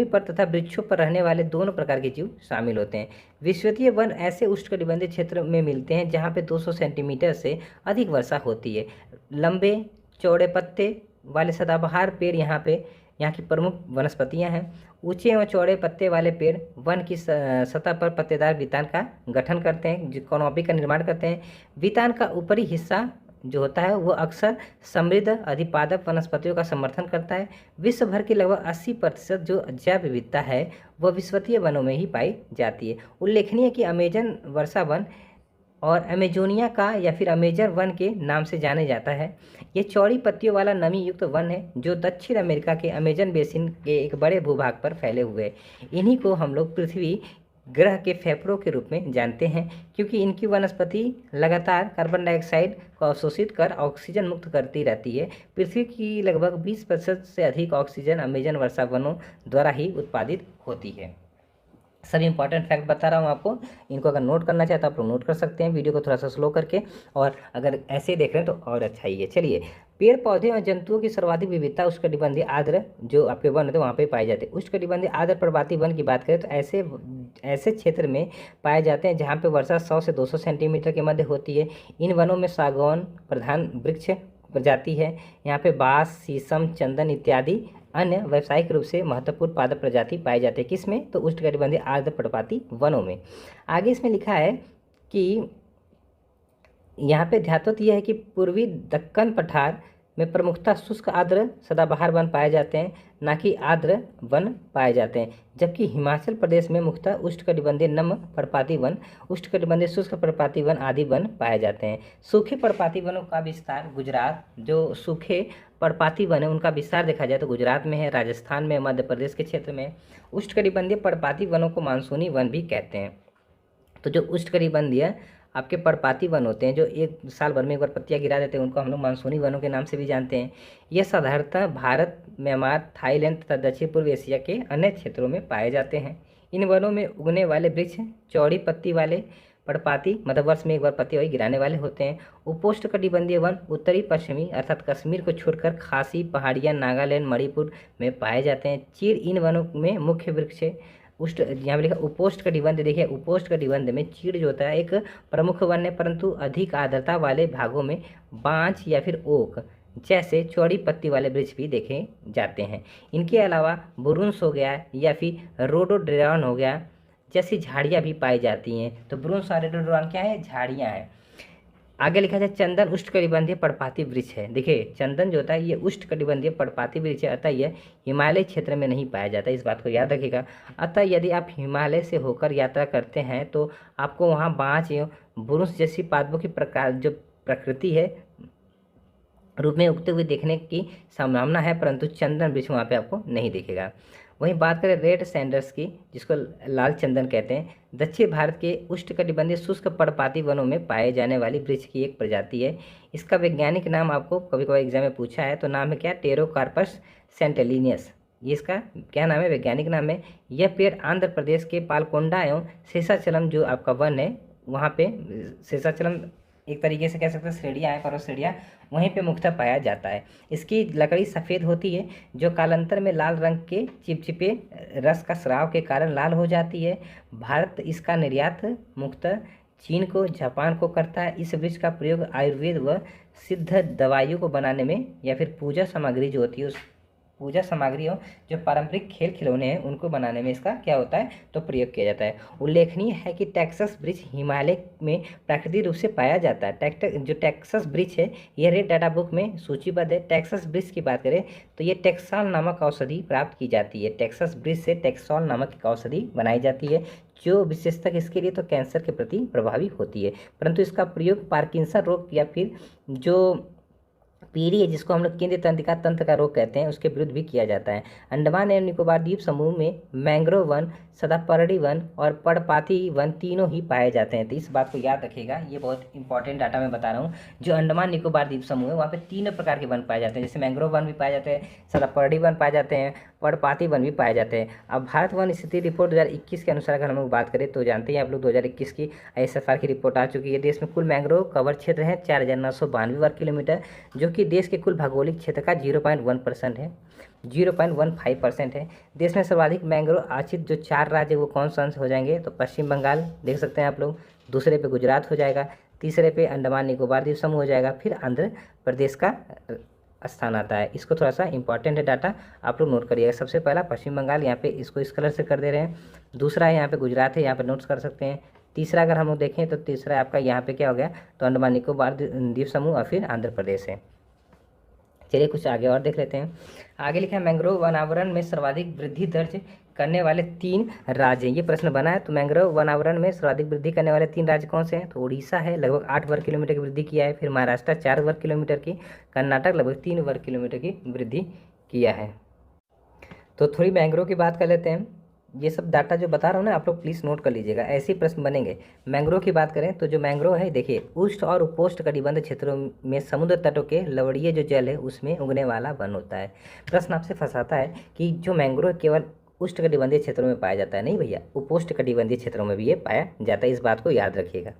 पर तथा वृक्षों पर रहने वाले दोनों प्रकार के जीव शामिल होते हैं। विषुवतीय वन ऐसे उष्णकटिबंधीय क्षेत्र में मिलते हैं जहाँ पे 200 सेंटीमीटर से अधिक वर्षा होती है। लंबे चौड़े पत्ते वाले सदाबहार पेड़ यहाँ की प्रमुख वनस्पतियाँ हैं। ऊंचे एवं चौड़े पत्ते वाले पेड़ वन की सतह पर पत्तेदार वितान का गठन करते हैं, जो कॉनोपी का निर्माण करते हैं। वितान का ऊपरी हिस्सा जो होता है वो अक्सर समृद्ध अधिपादक वनस्पतियों का समर्थन करता है। विश्व भर की लगभग 80% जो जैव विविधता है वह विषुवतीय वनों में ही पाई जाती है। उल्लेखनीय है कि अमेजन वर्षा वन और अमेजोनिया का या फिर अमेजन वन के नाम से जाने जाता है। ये चौड़ी पत्तियों वाला नमी युक्त वन है जो दक्षिण अमेरिका के अमेजन बेसिन के एक बड़े भूभाग पर फैले हुए हैं। इन्हीं को हम लोग पृथ्वी ग्रह के फेफड़ों के रूप में जानते हैं क्योंकि इनकी वनस्पति लगातार कार्बन डाइऑक्साइड को अवशोषित कर ऑक्सीजन मुक्त करती रहती है। पृथ्वी की लगभग 20% से अधिक ऑक्सीजन अमेजन वर्षा वनों द्वारा ही उत्पादित होती है। सभी इंपॉर्टेंट फैक्ट बता रहा हूँ आपको, इनको अगर नोट करना चाहते हैं आप लोग नोट कर सकते हैं वीडियो को थोड़ा सा स्लो करके, और अगर ऐसे ही देख रहे हैं तो और अच्छा ही है। चलिए, पेड़ पौधे और जंतुओं की सर्वाधिक विविधता उष्णकटिबंधीय आर्द्र जो आपके वन होते हैं वहाँ पे पाए जाते हैं। उष्णकटिबंधीय आर्द्र पर्णपाती वन की बात करें तो ऐसे क्षेत्र में पाए जाते हैं जहाँ पे वर्षा 100 से 200 सेंटीमीटर के मध्य होती है। इन वनों में सागौन प्रधान वृक्ष प्रजाति है। यहाँ पे बांस, शीशम, चंदन इत्यादि अन्य व्यावसायिक रूप से महत्वपूर्ण पादप प्रजाति पाई जाती है। किसमें तो उष्णकटिबंधीय आर्द्र पर्णपाती वनों में। आगे इसमें लिखा है कि यहाँ पे ध्यातोत यह है कि पूर्वी दक्कन पठार में प्रमुखतः शुष्क आर्द्र सदाबहार वन पाए जाते हैं, न कि आर्द्र वन पाए जाते हैं, जबकि हिमाचल प्रदेश में मुख्यतः उष्णकटिबंधीय नम पर्णपाती वन, उष्णकटिबंधीय शुष्क पर्णपाती वन आदि वन पाए जाते हैं। सूखे पर्णपाती वनों का विस्तार गुजरात, जो सूखे पर्णपाती वन है उनका विस्तार देखा जाए तो गुजरात में है, राजस्थान में, मध्य प्रदेश के क्षेत्र में। उष्णकटिबंधीय पर्णपाती वनों को मानसूनी वन भी कहते हैं। तो जो उष्णकटिबंधीय आपके पर्णपाती वन होते हैं जो एक साल भर में एक बार पत्तियां गिरा देते हैं उनको हम लोग मानसूनी वनों के नाम से भी जानते हैं। यह साधारणतः भारत, म्यांमार, थाईलैंड तथा दक्षिण पूर्व एशिया के अन्य क्षेत्रों में पाए जाते हैं। इन वनों में उगने वाले वृक्ष चौड़ी पत्ती वाले पर्णपाती मतलब वर्ष में एक बार पत्ती वही गिराने वाले होते हैं। उपोष्णकटिबंधीय वन उत्तरी पश्चिमी अर्थात कश्मीर को छोड़कर खासी पहाड़ियाँ, नागालैंड, मणिपुर में पाए जाते हैं। चीड़ इन वनों में मुख्य वृक्ष यहाँ पे लिखा उपोष्णकटिबंध। देखिए उपोष्णकटिबंध में चीड़ जो होता है एक प्रमुख वन है, परंतु अधिक आर्द्रता वाले भागों में बांज या फिर ओक जैसे चौड़ी पत्ती वाले वृक्ष भी देखे जाते हैं। इनके अलावा बुरुंस हो गया या फिर रोडोडेंड्रॉन हो गया जैसी झाड़ियाँ भी पाई जाती हैं। तो बुरुंस और रोडोडेंड्रॉन क्या है? झाड़ियाँ हैं। आगे लिखा जाए चंदन उष्णकटिबंधीय पर्णपाती वृक्ष है। देखिए चंदन जो होता है ये उष्णकटिबंधीय पर्णपाती वृक्ष है, अतः यह हिमालय क्षेत्र में नहीं पाया जाता, इस बात को याद रखिएगा। अतः यदि आप हिमालय से होकर यात्रा करते हैं तो आपको वहाँ बाँस एवं बुरुश जैसी पादपों की प्रकार जो प्रकृति है रूप में उगते हुए देखने की संभावना है, परंतु चंदन वृक्ष वहाँ पे आपको नहीं दिखेगा। वहीं बात करें रेड सैंडर्स की, जिसको लाल चंदन कहते हैं, दक्षिण भारत के उष्णकटिबंधीय शुष्क पर्णपाती वनों में पाए जाने वाली वृक्ष की एक प्रजाति है। इसका वैज्ञानिक नाम आपको कभी कभी एग्जाम में पूछा है, तो नाम है क्या, टेरोकार्पस सेंटेलिनियस। ये इसका क्या नाम है, वैज्ञानिक नाम है। यह पेड़ आंध्र प्रदेश के पालकोंडा एवं शेषाचलम जो आपका वन है वहाँ पे, शेषाचलम एक तरीके से कह सकते हैं श्रेणियाँ हैं, पर्वत श्रेणियाँ, वहीं पे मुख्यतः पाया जाता है। इसकी लकड़ी सफ़ेद होती है जो कालांतर में लाल रंग के चिपचिपे रस का स्राव के कारण लाल हो जाती है। भारत इसका निर्यात मुख्यतः चीन को, जापान को करता है। इस वृक्ष का प्रयोग आयुर्वेद व सिद्ध दवाइयों को बनाने में या फिर पूजा सामग्री जो होती है उस पूजा सामग्री हो, जो पारंपरिक खेल खिलौने हैं उनको बनाने में इसका क्या होता है, तो प्रयोग किया जाता है। उल्लेखनीय है कि टेक्सास वृक्ष हिमालय में प्राकृतिक रूप से पाया जाता है। जो टेक्सास वृक्ष है ये रेड डाटा बुक में सूचीबद्ध है। टेक्सास वृक्ष की बात करें तो ये टेक्सॉल नामक औषधि प्राप्त की जाती है। टेक्सास वृक्ष से टेक्सॉल नामक एक औषधि बनाई जाती है जो विशेषतः इसके लिए तो कैंसर के प्रति प्रभावी होती है, परंतु इसका प्रयोग पार्किंसन रोग या फिर जो पीढ़ी है जिसको हम लोग केंद्रीय तंत्रिका तंत्र का रोग कहते हैं उसके विरुद्ध भी किया जाता है। अंडमान एवं निकोबार द्वीप समूह में मैंग्रोव वन, सदापर्णी वन और पर्णपाती वन तीनों ही पाए जाते हैं, तो इस बात को याद रखिएगा। ये बहुत इंपॉर्टेंट डाटा मैं बता रहा हूँ। जो अंडमान निकोबार द्वीप समूह है वहाँ पे 3 प्रकार के वन पाए जाते हैं, जैसे मैंग्रोव वन भी पाए जाते हैं, सदापर्णी वन पाए जाते हैं, पर्णपाती वन भी पाए जाते हैं। अब भारत वन स्थिति रिपोर्ट 2021 के अनुसार अगर हम लोग बात करें तो जानते हैं आप लोग 2021 की ISFR की रिपोर्ट आ चुकी है। देश में कुल मैंग्रोव कवर क्षेत्र है 4,992 वर्ग किलोमीटर, जो कि देश के कुल भौगोलिक क्षेत्र का 0.1% है, 0.15% है। देश में सर्वाधिक मैंग्रोव आच्छादित जो 4 राज्य वो कौन कौन से हो जाएंगे, तो पश्चिम बंगाल देख सकते हैं आप लोग, दूसरे पे गुजरात हो जाएगा, तीसरे पे अंडमान निकोबार द्वीप समूह हो जाएगा, फिर आंध्र प्रदेश का स्थान आता है। इसको थोड़ा सा इंपॉर्टेंट है डाटा, आप लोग नोट करिएगा। सबसे पहला पश्चिम बंगाल, यहाँ पे इसको इस कलर से कर दे रहे हैं। दूसरा है यहाँ पे गुजरात है, यहाँ पे नोट्स कर सकते हैं। तीसरा अगर हम लोग देखें तो तीसरा आपका यहाँ पे क्या हो गया, तो अंडमान निकोबार द्वीप समूह और फिर आंध्र प्रदेश है। चलिए कुछ आगे और देख लेते हैं। आगे लिखा है मैंग्रोव वनावरण में सर्वाधिक वृद्धि दर्ज करने वाले 3 राज्य, ये प्रश्न बना है। तो मैंग्रोव वनावरण में सर्वाधिक वृद्धि करने वाले 3 राज्य कौन से हैं, तो उड़ीसा है, लगभग 8 वर्ग किलोमीटर की वृद्धि किया है। फिर महाराष्ट्र 4 वर्ग किलोमीटर की, कर्नाटक लगभग 3 वर्ग किलोमीटर की वृद्धि किया है। तो थोड़ी मैंग्रोव की बात कर लेते हैं। ये सब डाटा जो बता रहा हूँ ना आप लोग प्लीज़ नोट कर लीजिएगा, ऐसे ही प्रश्न बनेंगे। मैंग्रोव की बात करें तो जो मैंग्रोव है देखिए, उष्ण और उपोष्ण कटिबंध क्षेत्रों में समुद्र तटों के लवणीय जो जल है उसमें उगने वाला वन होता है। प्रश्न आपसे फंसाता है कि जो मैंग्रोव केवल उष्ण कटिबंधीय क्षेत्रों में पाया जाता है, नहीं भैया, उपोष्ण कटिबंधीय क्षेत्रों में भी ये पाया जाता है, इस बात को याद रखिएगा।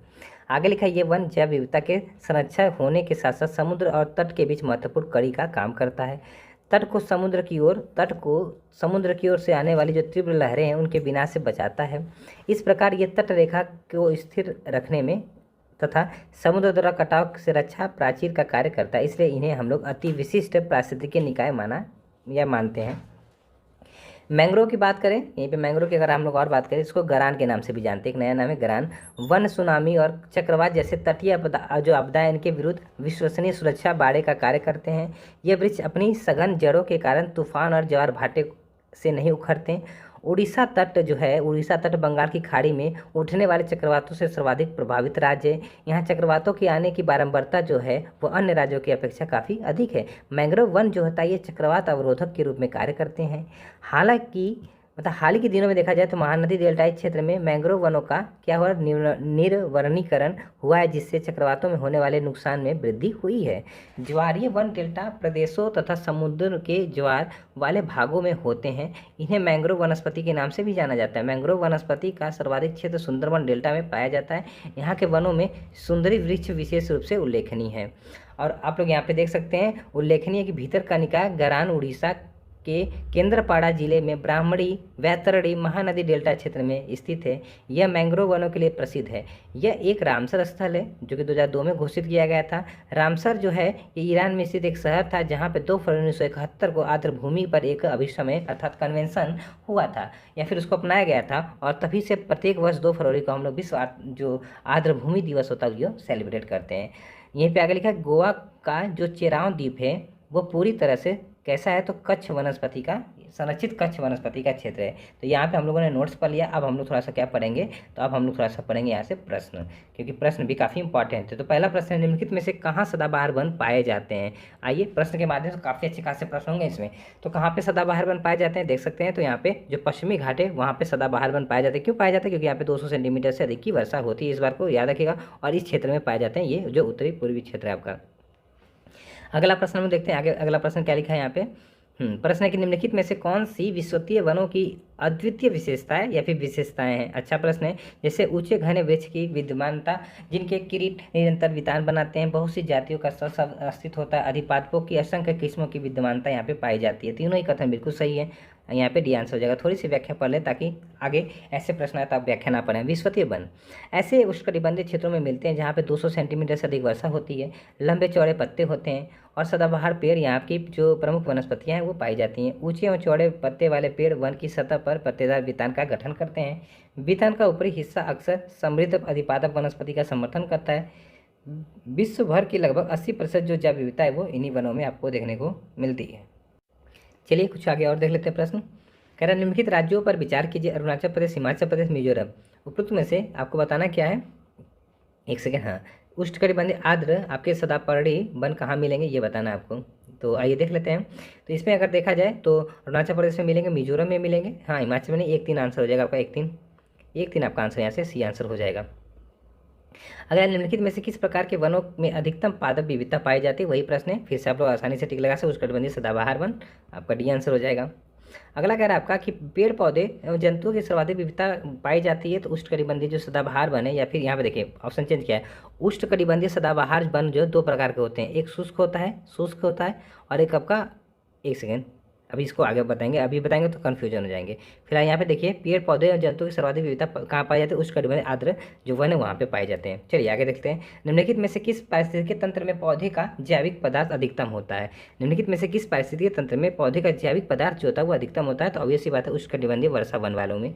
आगे लिखा है ये वन जैव विविधता के संरक्षक होने के साथ साथ समुद्र और तट के बीच महत्वपूर्ण कड़ी का काम करता है। तट को समुद्र की ओर से आने वाली जो तीव्र लहरें हैं उनके विनाश से बचाता है। इस प्रकार ये तट रेखा को स्थिर रखने में तथा समुद्र द्वारा कटाव से रक्षा प्राचीर का कार्य करता है, इसलिए इन्हें हम लोग अति विशिष्ट पारिस्थितिकीय निकाय मानते हैं। मैंग्रोव की बात करें, यहीं पे मैंग्रोव की अगर हम लोग और बात करें, इसको गरान के नाम से भी जानते हैं, एक नया नाम है गरान। वन, सुनामी और चक्रवात जैसे तटीय जो आपदाएं इनके विरुद्ध विश्वसनीय सुरक्षा बाड़े का कार्य करते हैं। ये वृक्ष अपनी सघन जड़ों के कारण तूफान और ज्वार भाटे से नहीं उखड़ते। उड़ीसा तट बंगाल की खाड़ी में उठने वाले चक्रवातों से सर्वाधिक प्रभावित राज्य है। यहाँ चक्रवातों के आने की बारंबारता जो है वो अन्य राज्यों की अपेक्षा काफ़ी अधिक है। मैंग्रोव वन जो होता है ये चक्रवात अवरोधक के रूप में कार्य करते हैं। हालांकि हाल ही के दिनों में देखा जाए तो महानदी डेल्टाई क्षेत्र में मैंग्रोव वनों का क्या हुआ, निर्वनीकरण हुआ है, जिससे चक्रवातों में होने वाले नुकसान में वृद्धि हुई है। ज्वारीय वन डेल्टा प्रदेशों तथा समुद्र के ज्वार वाले भागों में होते हैं। इन्हें मैंग्रोव वनस्पति के नाम से भी जाना जाता है। मैंग्रोव वनस्पति का सर्वाधिक क्षेत्र सुंदरवन डेल्टा में पाया जाता है। यहाँ के वनों में सुंदरी वृक्ष विशेष रूप से उल्लेखनीय है। और आप लोग यहाँ पे देख सकते हैं, उल्लेखनीय कि भीतर कनिका गरान उड़ीसा के केंद्रपाड़ा जिले में ब्राह्मणी वैतरणी महानदी डेल्टा क्षेत्र में स्थित है। यह मैंग्रोव वनों के लिए प्रसिद्ध है। यह एक रामसर स्थल है जो कि 2002 में घोषित किया गया था। रामसर जो है ये ईरान में स्थित एक शहर था जहाँ पे 2 फरवरी 1971 को आर्द्र भूमि पर एक अभिसमय अर्थात कन्वेंशन हुआ था या फिर उसको अपनाया गया था, और तभी से प्रत्येक वर्ष 2 फरवरी को हम लोग विश्व जो आर्द्र भूमि दिवस होता है वो सेलिब्रेट करते हैं। यहीं पे आगे लिखा है गोवा का जो चेराव द्वीप है वो पूरी तरह से कैसा है, तो कच्छ वनस्पति का संरक्षित कच्छ वनस्पति का क्षेत्र है। तो यहाँ पे हम लोगों ने नोट्स पढ़ लिया। अब हम लोग थोड़ा सा क्या पढ़ेंगे, तो अब हम लोग थोड़ा सा पढ़ेंगे यहाँ से प्रश्न, क्योंकि प्रश्न भी काफ़ी इंपॉर्टेंट है। तो पहला प्रश्न है, निम्नलिखित में से कहाँ सदाबहार वन पाए जाते हैं। आइए प्रश्न के माध्यम से काफ़ी अच्छे खासे प्रश्न होंगे इसमें। तो कहाँ पे सदाबहार वन पाए जाते हैं देख सकते हैं। तो यहाँ पे जो पश्चिमी घाट है वहाँ पे सदाबहार वन पाए जाते हैं। क्यों पाए जाते हैं, क्योंकि यहाँ पे 200 सेंटीमीटर से अधिक की वर्षा होती है, इस बार को याद रखिएगा। और इस क्षेत्र में पाए जाते हैं, ये जो उत्तरी पूर्वी क्षेत्र है आपका। अगला प्रश्न हम देखते हैं आगे। अगला प्रश्न क्या लिखा है यहाँ पे। प्रश्न है कि निम्नलिखित में से कौन सी विश्वतीय वनों की अद्वितीय विशेषताएं या फिर विशेषताएं हैं। अच्छा प्रश्न है। जैसे ऊंचे घने वृक्ष की विद्यमानता, जिनके किरीट निरंतर वितान बनाते हैं, बहुत सी जातियों का सब अस्तित्व होता है, अधिपादपों की असंख्य किस्मों की विद्यमानता यहाँ पे पाई जाती है। तीनों ही कथन बिल्कुल सही है। यहाँ पे डी आंसर हो जाएगा। थोड़ी सी व्याख्या पढ़ लें ताकि आगे ऐसे प्रश्न आए तो आप व्याख्या ना पढ़ें। विश्वतीय वन ऐसे उष्णकटिबंधीय क्षेत्रों में मिलते हैं जहाँ पे 200 सेंटीमीटर से अधिक वर्षा होती है, लंबे चौड़े पत्ते होते हैं और सदाबहार पेड़ यहाँ की जो प्रमुख वनस्पतियाँ हैं वो पाई जाती हैं। ऊंचे और चौड़े पत्ते वाले पेड़ वन की सतह पर पत्तेदार वितान का गठन करते हैं। वितान का ऊपरी हिस्सा अक्सर समृद्ध अधिपादक वनस्पति का समर्थन करता है। विश्व भर की लगभग 80% जो जैव विविधता है वो इन्हीं वनों में आपको देखने को मिलती है। चलिए कुछ आगे और देख लेते हैं प्रश्न। कह रहा निम्नलिखित राज्यों पर विचार कीजिए, अरुणाचल प्रदेश, हिमाचल प्रदेश, मिजोरम। उपरोक्त में से आपको बताना क्या है, एक सेकेंड। हाँ, उष्णकटिबंधीय आर्द्र आपके सदापर्णी वन कहाँ मिलेंगे ये बताना है आपको। तो आइए देख लेते हैं। तो इसमें अगर देखा जाए तो अरुणाचल प्रदेश में मिलेंगे, मिजोरम में मिलेंगे, हाँ हिमाचल में नहीं। 1-3 आंसर हो जाएगा आपका। 1-3 आपका आंसर यहाँ से सी आंसर हो जाएगा। अगर निम्नलिखित में से किस प्रकार के वनों में अधिकतम पादप विविधता पाई जाती है, वही प्रश्न है। फिर से आप लोग आसानी से टिक लगा सकते। उष्णकटिबंधीय सदाबहार वन आपका डी आंसर हो जाएगा। अगला कह रहा है आपका कि पेड़ पौधे एवं जंतुओं की सर्वाधिक विविधता पाई जाती है। तो उष्णकटिबंधीय जो सदाबहार वन है, या फिर यहाँ पे देखिए ऑप्शन चेंज किया है। उष्णकटिबंधीय सदाबहार वन जो 2 प्रकार के होते हैं, एक शुष्क होता है और एक आपका, एक सेकेंड अभी इसको आगे बताएंगे, अभी बताएंगे तो कन्फ्यूजन हो जाएंगे। फिलहाल यहाँ पे देखिए पेड़ पौधे और जंतुओं की सर्वाधिक विविधता कहाँ पाई जाती है, उष्णकटिबंधीय आर्द्र जो वन है वहाँ पे पाए जाते हैं। चलिए आगे देखते हैं। निम्नलिखित में से किस पारिस्थितिकी तंत्र में पौधे का जैविक पदार्थ अधिकतम होता है। निम्नलिखित में से किस पारिस्थितिकी तंत्र में पौधे का जैविक पदार्थ जो होता है वो अधिकतम होता है। तो ऑब्वियस सी बात है उष्णकटिबंधीय वर्षा वन वालों में।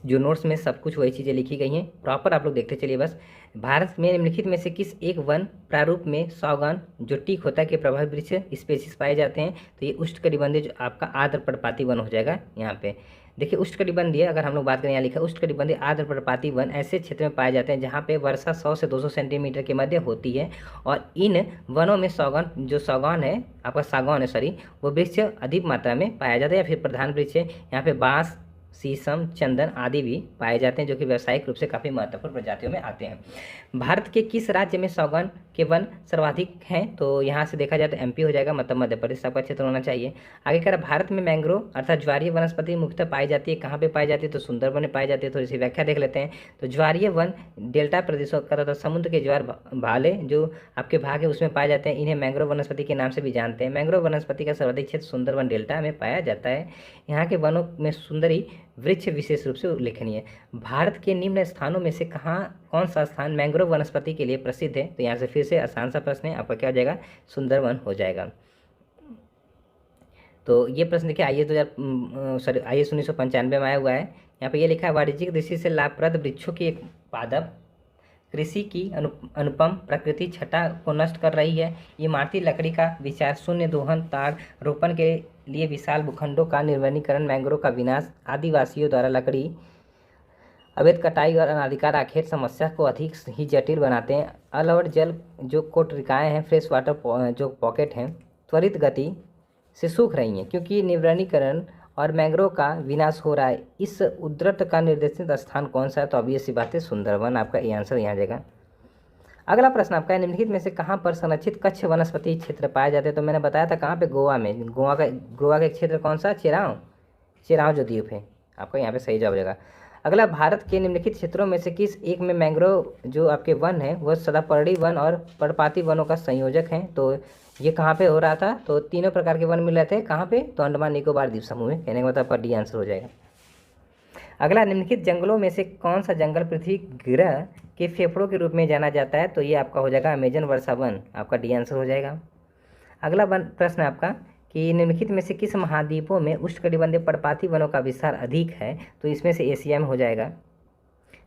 जो नोट्स में सब कुछ वही चीज़ें लिखी गई हैं, प्रॉपर आप लोग देखते चलिए बस। भारत में निम्नलिखित में से किस एक वन प्रारूप में सौगन जो टीक होता है के प्रभावित वृक्ष स्पेसीज पाए जाते हैं। तो ये उष्णकटिबंधीय जो आपका आर्द्र पर्णपाती वन हो जाएगा। यहाँ पे देखिए उष्णकटिबंधीय, अगर हम लोग बात करें, यहाँ लिखा उष्णकटिबंधीय आर्द्र पर्णपाती वन ऐसे क्षेत्र में पाए जाते हैं जहाँ पे वर्षा 100 से 200 सेंटीमीटर के मध्य होती है। और इन वनों में सौगन जो सागौन है आपका, सागौन है सॉरी, वो वृक्ष अधिक मात्रा में पाया जाता है। या फिर प्रधान वृक्ष है यहाँ पे बाँस, शीशम, चंदन आदि भी पाए जाते हैं जो कि व्यावसायिक रूप से काफ़ी महत्वपूर्ण प्रजातियों में आते हैं। भारत के किस राज्य में सौगन के वन सर्वाधिक हैं। तो यहाँ से देखा जाए तो एमपी हो जाएगा, मतलब मध्य प्रदेश आपका क्षेत्र होना चाहिए। आगे कह रहा भारत में मैंग्रोव अर्थात ज्वारीय वनस्पति मुख्यतः पाई जाती है। कहाँ पे पाई जाती है, तो सुंदरबन में पाई जाती है। थोड़ी सी व्याख्या देख लेते हैं। तो ज्वारीय वन डेल्टा प्रदेशों का तथा समुद्र के ज्वार भाले जो आपके भाग है उसमें पाए जाते हैं। इन्हें मैंग्रोव वनस्पति के नाम से भी जानते हैं। मैंग्रोव वनस्पति का सर्वाधिक क्षेत्र सुंदरबन डेल्टा में पाया जाता है। यहाँ के वनों में सुंदरी वृक्ष विशेष रूप से उल्लेखनीय है। भारत के निम्न स्थानों में से कौन सा स्थान मैंग्रोव वनस्पति के लिए प्रसिद्ध है। तो यहाँ से फिर से आसान सा प्रश्न है, आपका क्या हो जाएगा, सुंदरवन हो जाएगा। तो ये प्रश्न देखिए IAS 1995 में आया हुआ है। यहाँ पे ये लिखा है वाणिज्यिक दृष्टि से लाभप्रद वृक्षों की एक पादप कृषि की अनुपम प्रकृति छटा को नष्ट कर रही है। इमारती लकड़ी का विचार, शून्य दोहन, ताड़ रोपण के लिए विशाल भूखंडों का निर्वनीकरण, मैंग्रोव का विनाश, आदिवासियों द्वारा लकड़ी अवैध कटाई और अनाधिकार आखेट समस्या को अधिक ही जटिल बनाते हैं। अलवट जल जो कोटरिकाएँ हैं, फ्रेश वाटर जो पॉकेट हैं, त्वरित गति से सूख रही हैं क्योंकि निर्वनीकरण और मैंग्रोव का विनाश हो रहा है। इस उद्धृत का निर्देशित स्थान कौन सा है। तो ऑब्वियस सी बात है सुंदरवन, आपका ये आंसर यहाँ जाएगा। अगला प्रश्न आपका है निम्नलिखित में से कहाँ पर संरक्षित कच्छ वनस्पति क्षेत्र पाए जाते हैं। तो मैंने बताया था कहाँ पे, गोवा में। गोवा का एक क्षेत्र कौन सा, चेराव जो द्वीप है आपका, यहाँ पे सही जवाब हो जाएगा। अगला, भारत के निम्नलिखित क्षेत्रों में से किस एक में मैंग्रोव जो आपके वन है वह सदापर्णी वन और पर्णपाती वनों का संयोजक है? तो ये कहाँ पे हो रहा था? तो तीनों प्रकार के वन मिल रहे थे, कहाँ पे? तो अंडमान निकोबार द्वीप समूह में। कहने का मतलब आपका डी आंसर हो जाएगा। अगला, निम्नलिखित जंगलों में से कौन सा जंगल पृथ्वी ग्रह के फेफड़ों के रूप में जाना जाता है? तो ये आपका हो जाएगा अमेजन वर्षा वन, आपका डी आंसर हो जाएगा। अगला वन प्रश्न आपका कि निम्नलिखित में से किस महाद्वीपों में उष्णकटिबंधीय पर्णपाती वनों का विस्तार अधिक है? तो इसमें से एशिया में हो जाएगा।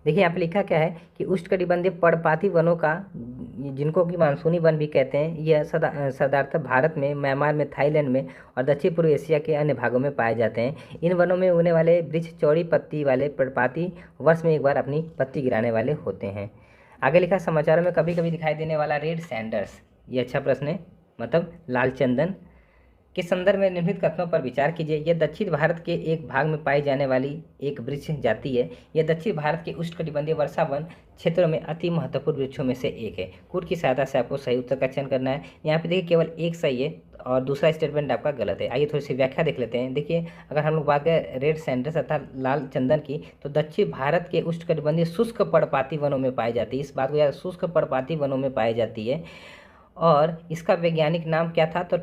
देखिए यहाँ पे लिखा क्या है कि उष्णकटिबंधीय पर्णपाती वनों का, जिनको कि मानसूनी वन भी कहते हैं, यह साधारणतः भारत में, म्यांमार में, थाईलैंड में और दक्षिण पूर्व एशिया के अन्य भागों में पाए जाते हैं। इन वनों में उगने वाले वृक्ष चौड़ी पत्ती वाले पर्णपाती वर्ष में एक बार अपनी पत्ती गिराने वाले होते हैं। आगे लिखा, समाचारों में कभी कभी दिखाई देने वाला रेड सैंडर्स, ये अच्छा प्रश्न है, मतलब लाल चंदन के संदर्भ में निम्नलिखित कथनों पर विचार कीजिए। यह दक्षिण भारत के एक भाग में पाई जाने वाली एक वृक्ष जाति है। यह दक्षिण भारत के उष्णकटिबंधीय वर्षा वन क्षेत्रों में अति महत्वपूर्ण वृक्षों में से एक है। कूट की सहायता से आपको सही उत्तर का चयन करना है। यहाँ पे देखिए केवल एक सही है और दूसरा स्टेटमेंट आपका गलत है। आइए थोड़ी सी व्याख्या देख लेते हैं। देखिए, अगर हम लोग बात करें रेड सैंडर्स अर्थात लाल चंदन की, तो दक्षिण भारत के उष्णकटिबंधीय शुष्क पर्णपाती वनों में पाई जाती है। इस बात को याद, शुष्क पर्णपाती वनों में पाई जाती है। और इसका वैज्ञानिक नाम क्या था? तो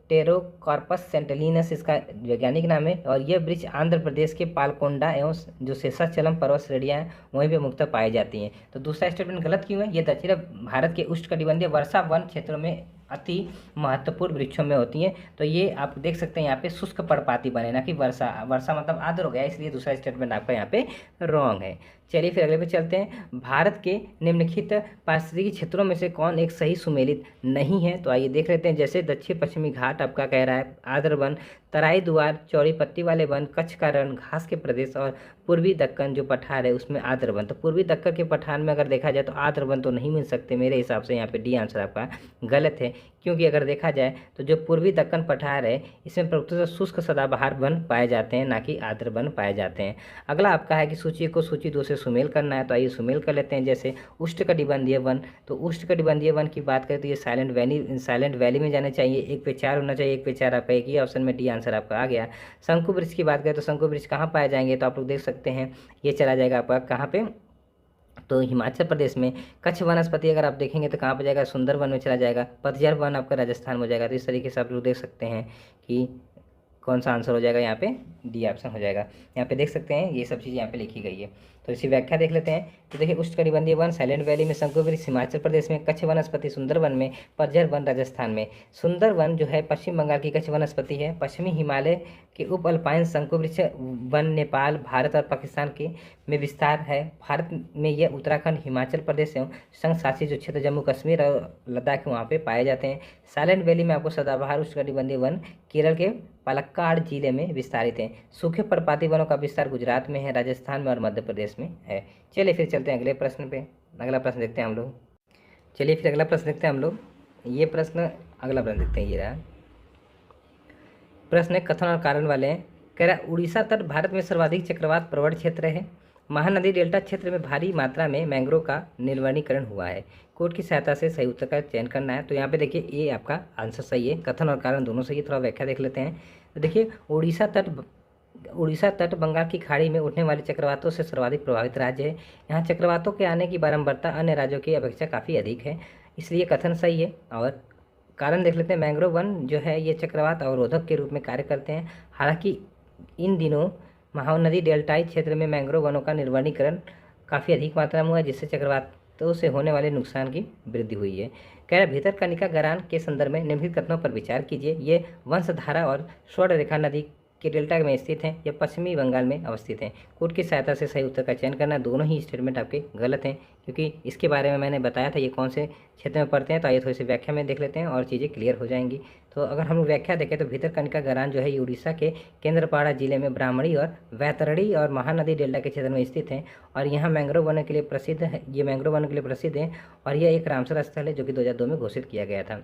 टेरोकार्पस सेंटेलिनस इसका वैज्ञानिक नाम है। और यह वृक्ष आंध्र प्रदेश के पालकोंडा एवं जो शेषाचलम पर्वत श्रेणियाँ हैं वहीं पे मुख्यतः पाई जाती हैं। तो दूसरा स्टेटमेंट गलत क्यों है? ये दक्षिण भारत के उष्णकटिबंधीय वर्षा वन क्षेत्रों में अति महत्वपूर्ण वृक्षों में होती हैं। तो ये आप देख सकते हैं यहाँ पे शुष्क पर्णपाती बने, ना कि वर्षा। वर्षा मतलब आर्द्र हो गया, इसलिए दूसरा स्टेटमेंट आपका यहाँ पे रॉन्ग है। चलिए फिर अगले पे चलते हैं। भारत के निम्नलिखित पारिस्थितिक क्षेत्रों में से कौन एक सही सुमेलित नहीं है? तो आइए देख लेते हैं। जैसे दक्षिण पश्चिमी घाट आपका कह रहा है आर्द्र वन, तराई द्वार चौड़ी पत्ती वाले वन, कच्छ का रण, घास के प्रदेश और पूर्वी दक्कन जो पठार है उसमें आर्द्र वन। तो पूर्वी दक्कन के पठार में अगर देखा जाए तो आर्द्र वन तो नहीं मिल सकते मेरे हिसाब से। यहाँ पे डी आंसर आपका गलत है, क्योंकि अगर देखा जाए तो जो पूर्वी दक्कन पठार है इसमें प्रमुखतः शुष्क सदाबहार वन पाए जाते हैं, ना कि आर्द्र वन पाए जाते हैं। अगला आपका है कि सूची को सूची 2 से सुमेल करना है। तो आइए सुमेल कर लेते हैं। जैसे उष्णकटिबंधीय वन, तो उष्णकटिबंधीय वन की बात करें तो ये साइलेंट वैली में जाने चाहिए। 1 पे 4 होना चाहिए, 1 पे 4 आपका एक ही ऑप्शन में डी आंसर आपका आ गया। शंकु वृक्ष की बात करें तो शंकु वृक्ष कहाँ पाए जाएंगे? तो आप लोग देख सकते हैं ये चला जाएगा आपका कहाँ पे? तो हिमाचल प्रदेश में। कच्छ वनस्पति अगर आप देखेंगे तो कहाँ पर जाएगा? सुंदरवन में चला जाएगा। पतझड़ वन आपका राजस्थान में हो जाएगा। तो इस तरीके से आप लोग देख सकते हैं कि कौन सा आंसर हो जाएगा यहाँ पे? डी ऑप्शन हो जाएगा। यहाँ पे देख सकते हैं ये सब चीज़ यहाँ पे लिखी गई है। तो इसी व्याख्या देख लेते हैं। तो देखिए, उष्णकटिबंधीय वन साइलेंट वैली में, शंकु वृक्ष हिमाचल प्रदेश में, कच्छ वनस्पति सुंदरवन में, पतझड़ वन राजस्थान में। सुंदरवन जो है पश्चिम बंगाल की कच्छ वनस्पति है। पश्चिमी हिमालय के उप अल्पाइन शंकु वृक्ष वन नेपाल, भारत और पाकिस्तान के में विस्तार है। भारत में यह उत्तराखंड, हिमाचल प्रदेश एवं संघ शासित जो क्षेत्र जम्मू कश्मीर और लद्दाख वहाँ पे पाए जाते हैं। साइलेंट वैली में आपको सदाबहार उष्णकटिबंधीय वन केरल के पलक्काड़ जिले में विस्तारित हैं। सूखे पर्णपाती वनों का विस्तार गुजरात में है, राजस्थान में और मध्य प्रदेश में है। चलिए फिर चलते हैं अगले प्रश्न पे। अगला प्रश्न देखते हैं हम लोग। चलिए फिर अगला प्रश्न देखते हैं हम लोग। ये प्रश्न, अगला प्रश्न देखते हैं। ये रहा प्रश्न है, कथन और कारण वाले हैं। कह रहा है उड़ीसा तट भारत में सर्वाधिक चक्रवात प्रवण क्षेत्र है। महानदी डेल्टा क्षेत्र में भारी मात्रा में मैंग्रोव का निर्वनीकरण हुआ है। कोड की सहायता से सही उत्तर का चयन करना है। तो यहाँ पे देखिए ये आपका आंसर सही है, कथन और कारण दोनों सही है। थोड़ा व्याख्या देख लेते हैं। तो देखिए, उड़ीसा तट बंगाल की खाड़ी में उठने वाले चक्रवातों से सर्वाधिक प्रभावित राज्य है। यहाँ चक्रवातों के आने की बारंबारता अन्य राज्यों की अपेक्षा काफ़ी अधिक है, इसलिए कथन सही है। और कारण देख लेते हैं। मैंग्रोव वन जो है ये चक्रवात अवरोधक के रूप में कार्य करते हैं। हालांकि इन दिनों महानदी डेल्टाई क्षेत्र में मैंग्रोव वनों का निर्वनीकरण काफ़ी अधिक मात्रा में हुआ है, जिससे चक्रवातों से होने वाले नुकसान की वृद्धि हुई है। कह रहा भितरकनिका गरान के संदर्भ में निम्नलिखित कथनों पर विचार कीजिए। ये वंशधारा और स्वर्णरेखा नदी के डेल्टा में स्थित हैं। यह पश्चिमी बंगाल में अवस्थित हैं। कोड की सहायता से सही उत्तर का चयन करना। दोनों ही स्टेटमेंट आपके गलत हैं, क्योंकि इसके बारे में मैंने बताया था ये कौन से क्षेत्र में पड़ते हैं। तो आइए थोड़ी सी व्याख्या में देख लेते हैं और चीज़ें क्लियर हो जाएंगी। तो अगर हम व्याख्या देखें तो भितरकनिका गरान जो है ये उड़ीसा के केंद्रपाड़ा जिले में ब्राह्मणी और वैतरणी और महानदी डेल्टा के क्षेत्र में स्थित हैं। और यहाँ मैंग्रोव वन के लिए प्रसिद्ध है। ये मैंग्रोव वन के लिए प्रसिद्ध है और यह एक रामसर स्थल है जो कि 2002 में घोषित किया गया था।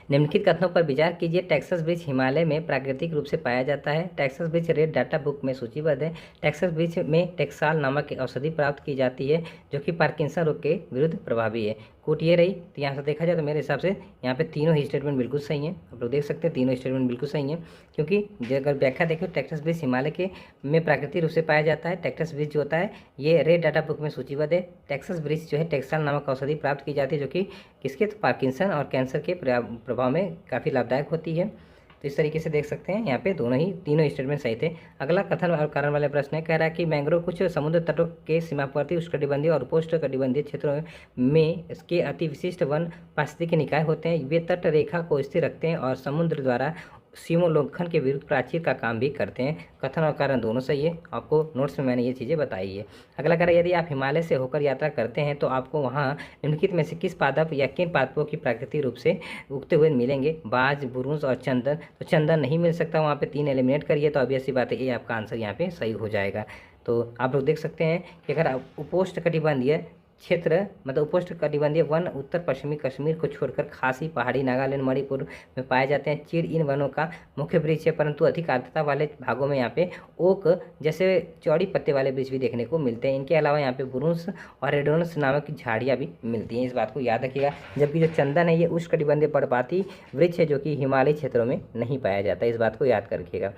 निम्नलिखित कथनों पर विचार कीजिए। टेक्सास ब्रिज हिमालय में प्राकृतिक रूप से पाया जाता है। Texas bridge red data book में सूचीबद्ध है। टेक्सास ब्रिज में टेक्साल नामक एक औषधि प्राप्त की जाती है जो कि पार्किंसन रोग के विरुद्ध प्रभावी है। कोट ये रही। तो यहाँ से देखा जाए तो मेरे हिसाब से यहाँ पे तीनों ही स्टेटमेंट बिल्कुल सही हैं। आप लोग देख सकते हैं तीनों स्टेटमेंट बिल्कुल सही हैं, क्योंकि अगर व्याख्या देखो, टेक्सास ब्रिज हिमालय के में प्राकृतिक रूप से पाया जाता है। टेक्सास ब्रिज जो होता है ये रेड डाटा बुक में सूचीबद्ध है। टेक्सास ब्रिज जो है टेक्साल नामक औषधि प्राप्त की जाती है जो कि किसके, तो पार्किंसन और कैंसर के प्रभाव में काफ़ी लाभदायक होती है। तो इस तरीके से देख सकते हैं यहाँ पे तीनों स्टेटमेंट सही थे। अगला कथन और कारण वाले प्रश्न है, कह रहा है कि मैंग्रोव कुछ समुद्र तटों के सीमावर्ती उष्णकटिबंधीय और उपोष्णकटिबंधीय क्षेत्रों में इसके अति विशिष्ट वन पारिस्थितिक निकाय होते हैं। वे तट रेखा को स्थिर रखते हैं और समुद्र द्वारा सीमोल्लंघन के विरुद्ध प्राचीर का काम भी करते हैं। कथन और कारण दोनों सही है। आपको नोट्स में मैंने ये चीज़ें बताई है। अगला कह रहा है, यदि आप हिमालय से होकर यात्रा करते हैं तो आपको वहाँ निम्नलिखित में से किस पादप या किन पादपों की प्राकृतिक रूप से उगते हुए मिलेंगे? बाज, बुरुंश और चंदन। तो चंदन नहीं मिल सकता, वहाँ पे 3 एलिमिनेट करिए तो ऑब्वियस सी बात है, ये आपका आंसर यहाँ पे सही हो जाएगा। तो आप लोग देख सकते हैं कि अगर उपोष्णकटिबंधीय क्षेत्र मतलब उपोष्णकटिबंधीय वन उत्तर पश्चिमी कश्मीर को छोड़कर खासी पहाड़ी, नागालैंड, मणिपुर में पाए जाते हैं। चीड़ इन वनों का मुख्य वृक्ष है, परंतु अधिक आर्द्रता वाले भागों में यहाँ पे ओक जैसे चौड़ी पत्ते वाले वृक्ष भी देखने को मिलते हैं। इनके अलावा यहाँ पे बुरुंश और रेडोनस नामक की झाड़ियाँ भी मिलती हैं, इस बात को याद रखिएगा। जबकि जो चंदन है ये उष्णकटिबंधीय पर्णपाती वृक्ष है जो कि हिमालयी क्षेत्रों में नहीं पाया जाता, इस बात को याद कर रखिएगा।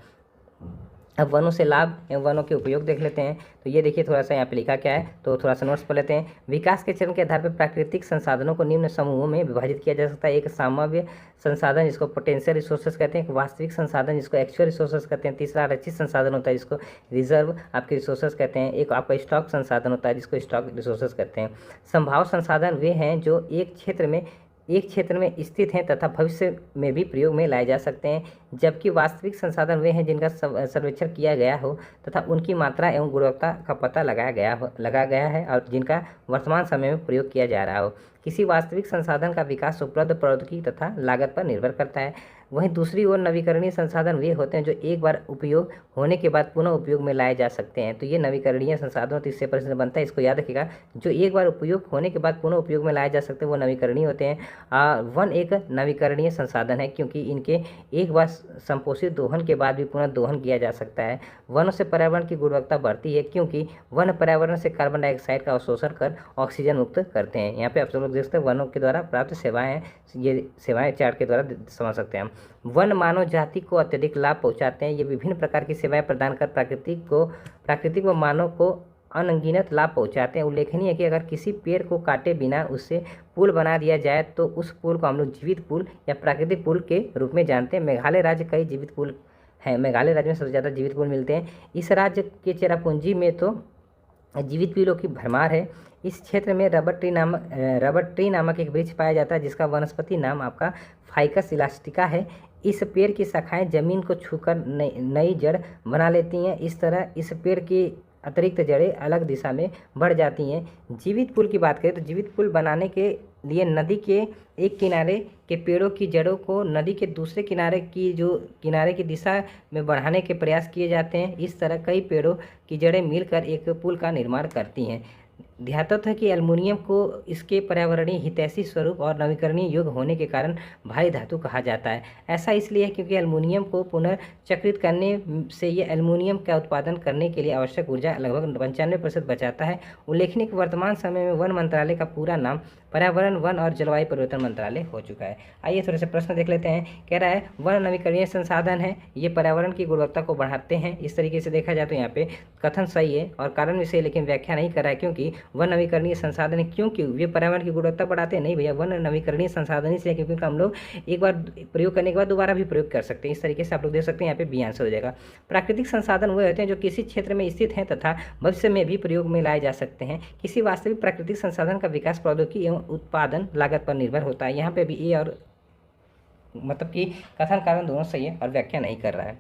अब वनों से लाभ एवं वनों के उपयोग देख लेते हैं। तो ये देखिए थोड़ा सा यहाँ पे लिखा क्या है, तो थोड़ा सा नोट्स पढ़ लेते हैं। विकास के चरण के आधार पर प्राकृतिक संसाधनों को निम्न समूहों में विभाजित किया जा सकता है। एक संभाव्य संसाधन जिसको पोटेंशियल रिसोर्सेज कहते हैं, एक वास्तविक संसाधन जिसको एक्चुअल रिसोर्सेज कहते हैं, तीसरा आरक्षित संसाधन होता है जिसको रिजर्व आपके रिसोर्सेज कहते हैं, एक आपका स्टॉक संसाधन होता है जिसको स्टॉक रिसोर्सेज कहते हैं। संभाव संसाधन वे हैं जो एक क्षेत्र में स्थित हैं तथा भविष्य में भी प्रयोग में लाए जा सकते हैं, जबकि वास्तविक संसाधन वे हैं जिनका सर्वेक्षण किया गया हो तथा उनकी मात्रा एवं गुणवत्ता का पता लगाया गया है और जिनका वर्तमान समय में प्रयोग किया जा रहा हो। किसी वास्तविक संसाधन का विकास उपलब्ध प्रौद्योगिकी तथा लागत पर निर्भर करता है। वहीं दूसरी ओर नवीकरणीय संसाधन वे होते हैं जो एक बार उपयोग होने के बाद पुनः उपयोग में लाए जा सकते हैं। तो ये नवीकरणीय संसाधन, तो इससे प्रश्न बनता है, इसको याद रखिएगा। जो एक बार उपयोग होने के बाद पुनः उपयोग में लाए जा सकते हैं वो नवीकरणीय होते हैं। वन एक नवीकरणीय संसाधन है क्योंकि इनके एक बार संपोषित दोहन के बाद भी पुनः दोहन किया जा सकता है। वनों से पर्यावरण की गुणवत्ता बढ़ती है क्योंकि वन पर्यावरण से कार्बन डाइऑक्साइड का अवशोषण कर ऑक्सीजन मुक्त करते हैं। यहाँ पे आप सब लोग देख सकते हैं वनों के द्वारा प्राप्त सेवाएं, ये सेवाएं चार्ट के द्वारा समझ सकते हैं हम। वन मानव जाति को अत्यधिक लाभ पहुंचाते हैं। ये विभिन्न प्रकार की सेवाएं प्रदान कर प्राकृतिक व मानव को अनगिनत लाभ पहुंचाते हैं। उल्लेखनीय है कि अगर किसी पेड़ को काटे बिना उससे पुल बना दिया जाए तो उस पुल को हम लोग जीवित पुल या प्राकृतिक पुल के रूप में जानते हैं। मेघालय राज्य कई जीवित पुल हैं, मेघालय राज्य में सबसे ज़्यादा जीवित पुल मिलते हैं। इस राज्य के चेरापूंजी में तो जीवित पुलों की भरमार है। इस क्षेत्र में रबर ट्री नामक एक वृक्ष पाया जाता है जिसका वनस्पति नाम आपका फाइकस इलास्टिका है। इस पेड़ की शाखाएं जमीन को छूकर नई जड़ बना लेती हैं। इस तरह इस पेड़ की अतिरिक्त जड़ें अलग दिशा में बढ़ जाती हैं। जीवित पुल की बात करें तो जीवित पुल बनाने के लिए नदी के एक किनारे के पेड़ों की जड़ों को नदी के दूसरे किनारे की दिशा में बढ़ाने के प्रयास किए जाते हैं। इस तरह कई पेड़ों की जड़ें मिलकर एक पुल का निर्माण करती हैं। ध्यातव्य है कि एल्युमिनियम को इसके पर्यावरणीय हितैषी स्वरूप और नवीकरणीय योग्य होने के कारण भारी धातु कहा जाता है। ऐसा इसलिए है क्योंकि एल्युमिनियम को पुनर्चक्रित करने से ये एल्युमिनियम का उत्पादन करने के लिए आवश्यक ऊर्जा लगभग 95% बचाता है। उल्लेखनीय कि वर्तमान समय में वन मंत्रालय का पूरा नाम पर्यावरण, वन और जलवायु परिवर्तन मंत्रालय हो चुका है। आइए थोड़े से प्रश्न देख लेते हैं। कह रहा है वन नवीकरणीय संसाधन है, ये पर्यावरण की गुणवत्ता को बढ़ाते हैं। इस तरीके से देखा जाए तो यहाँ पे कथन सही है और कारण भी सही, लेकिन व्याख्या नहीं कर रहा है क्योंकि वन नवीकरणीय संसाधन है। क्योंकि वे पर्यावरण की गुणवत्ता बढ़ाते हैं? नहीं भैया, वन नवीकरणीय संसाधन इसलिए क्योंकि हम लोग एक बार प्रयोग करने के बाद दोबारा भी प्रयोग कर सकते हैं। इस तरीके से आप लोग देख सकते हैं, यहाँ पे बी आंसर हो जाएगा। प्राकृतिक संसाधन वो होते हैं जो किसी क्षेत्र में स्थित हैं तथा भविष्य में भी प्रयोग में लाए जा सकते हैं। किसी वास्तविक प्राकृतिक संसाधन का विकास प्रौद्योगिकी एवं उत्पादन लागत पर निर्भर होता है। यहाँ पे भी ए और मतलब कि कथन कारण दोनों सही है और व्याख्या नहीं कर रहा है।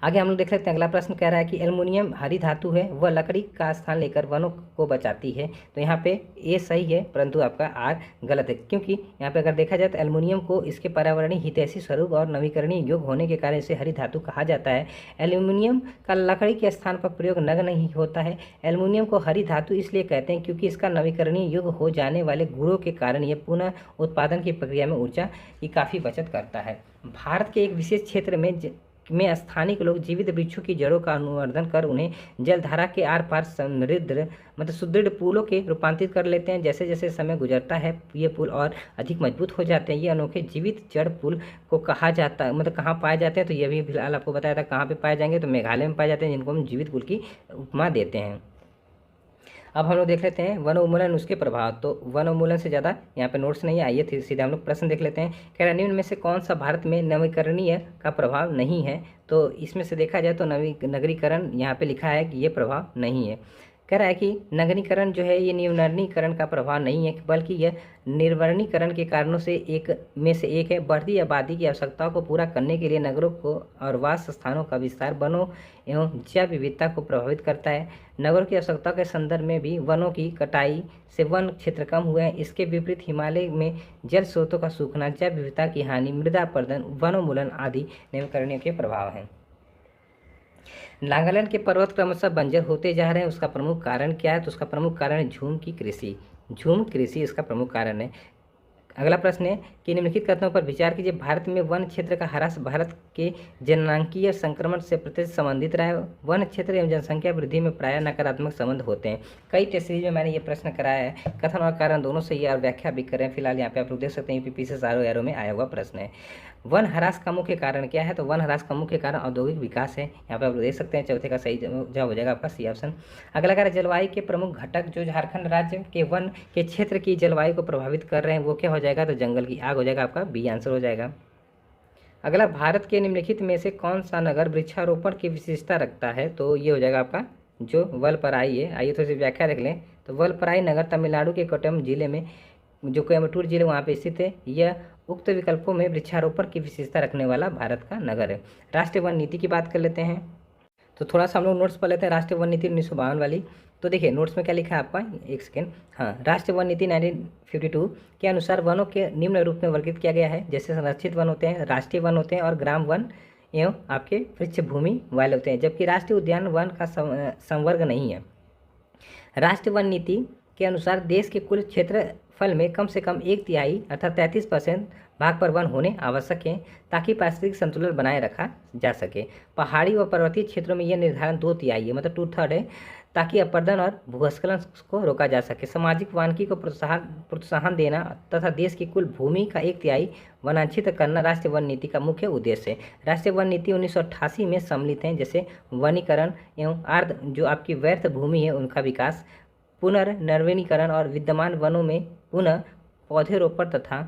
आगे हम लोग देख लेते हैं, अगला प्रश्न कह रहा है कि एल्युमिनियम हरी धातु है, वह लकड़ी का स्थान लेकर वनों को बचाती है। तो यहाँ पे ए सही है, परंतु आपका आर गलत है, क्योंकि यहाँ पे अगर देखा जाए तो एल्युमिनियम को इसके पर्यावरणीय हितैषी स्वरूप और नवीकरणीय योग्य होने के कारण इसे हरी धातु कहा जाता है। एल्युमिनियम का लकड़ी के स्थान पर प्रयोग नग्न नहीं होता है। एल्युमिनियम को हरी धातु इसलिए कहते हैं क्योंकि इसका नवीकरणीय योग्य हो जाने वाले गुणों के कारण यह पुनः उत्पादन की प्रक्रिया में ऊर्जा की काफ़ी बचत करता है। भारत के एक विशेष क्षेत्र में स्थानीय लोग जीवित वृक्षों की जड़ों का अनुवर्धन कर उन्हें जलधारा के आर पार सुदृढ़ पुलों के रूपांतरित कर लेते हैं। जैसे जैसे समय गुजरता है ये पुल और अधिक मजबूत हो जाते हैं। ये अनोखे जीवित जड़ पुल को कहा जाता है, कहाँ पाए जाते हैं, तो ये भी फिलहाल आपको बताया था कहाँ पे पाए जाएंगे, तो मेघालय में पाए जाते हैं, जिनको हम जीवित पुल की उपमा देते हैं। अब हम लोग देख लेते हैं वन उन्मूलन उसके प्रभाव। तो वन उन्मूलन से ज़्यादा यहाँ पे नोट्स नहीं आइए, थे सीधे हम लोग प्रश्न देख लेते हैं। कह रहा निम्न में से कौन सा भारत में नवीकरणीय का प्रभाव नहीं है। तो इसमें से देखा जाए तो नगरीकरण यहाँ पे लिखा है कि ये प्रभाव नहीं है। कह रहा है कि नगरीकरण जो है ये निवनीकरण का प्रभाव नहीं है, बल्कि यह निर्वनीकरण के कारणों से एक है। बढ़ती आबादी की आवश्यकताओं को पूरा करने के लिए नगरों को और वास स्थानों का विस्तार वनों एवं जैव विविधता को प्रभावित करता है। नगरों की आवश्यकताओं के संदर्भ में भी वनों की कटाई से वन क्षेत्र कम हुए हैं। इसके विपरीत हिमालय में जल स्रोतों का सूखना, जैव विविधता की हानि, मृदा अपरदन, वनोन्मूलन आदि नवीकरणीय के प्रभाव हैं। नागालैंड के पर्वत क्रमशः बंजर होते जा रहे हैं, उसका प्रमुख कारण क्या है। तो उसका प्रमुख कारण है झूम की कृषि। झूम कृषि इसका प्रमुख कारण है। अगला प्रश्न है कि निम्नलिखित कथनों पर विचार कीजिए। भारत में वन क्षेत्र का ह्रास भारत के जननांकीय संक्रमण से प्रत्यक्ष संबंधित रहा है। वन क्षेत्र एवं जनसंख्या वृद्धि में प्रायः नकारात्मक संबंध होते हैं। कई टेस्ट सीरीज में मैंने ये प्रश्न कराया है, कथन और कारण दोनों सही है और व्याख्या भी कर रहे हैं। फिलहाल यहाँ पे आप लोग देख सकते हैं यूपी से एरो में आया हुआ प्रश्न है। वन ह्रास का मुख्य कारण क्या है। तो वन ह्रास का मुख्य कारण औद्योगिक विकास है। यहाँ पे आप लोग देख सकते हैं चौथे का सही जवाब हो जाएगा आपका सी ऑप्शन। अगला कार्य जलवायु के प्रमुख घटक जो झारखंड राज्य के वन के क्षेत्र की जलवायु को प्रभावित कर रहे हैं वो क्या हो जाएगा। तो जंगल की आग हो जाएगा, आपका बी आंसर हो जाएगा। अगला भारत के निम्नलिखित में से कौन सा नगर वृक्षारोपण की विशेषता रखता है। तो ये हो जाएगा आपका जो वलपराई है। आइए थोड़ी सी व्याख्या देख लें। तो वलपराई नगर तमिलनाडु के कोट्टयम जिले में, जो कोयम्बटूर जिले वहाँ पे स्थित है। यह उक्त विकल्पों में वृक्षारोपण की विशेषता रखने वाला भारत का नगर है। राष्ट्रीय वन नीति की बात कर लेते हैं। तो थोड़ा सा हम लोग नोट्स पढ़ लेते हैं राष्ट्रीय वन नीति 1952 वाली। तो देखिए नोट्स में क्या लिखा है आपका, एक सेकेंड। हाँ, राष्ट्रीय वन नीति 1952 के अनुसार वनों के निम्न रूप में वर्गीकृत किया गया है। जैसे संरक्षित वन होते हैं, राष्ट्रीय वन होते हैं और ग्राम वन एवं आपके वृक्ष भूमि वाले होते हैं। जबकि राष्ट्रीय उद्यान वन का संवर्ग नहीं है। राष्ट्रीय वन नीति के अनुसार देश के कुल क्षेत्रफल में कम से कम 1/3 अर्थात 33% भाग पर वन होने आवश्यक है, ताकि पारिस्थितिक संतुलन बनाए रखा जा सके। पहाड़ी व पर्वतीय क्षेत्रों में यह निर्धारण 2/3 है, मतलब 2/3 है, ताकि अपरदन और भूस्खलन को रोका जा सके। सामाजिक वानिकी को प्रोत्साहन देना तथा देश की कुल भूमि का 1/3 वनांछित करना राष्ट्रीय वन नीति का मुख्य उद्देश्य है। राष्ट्रीय वन नीति 1988 में सम्मिलित है, जैसे वनीकरण एवं अर्ध जो आपकी व्यर्थ भूमि है उनका विकास, पुनर्नवीनीकरण और विद्यमान वनों में पुनः पौधेरोपण तथा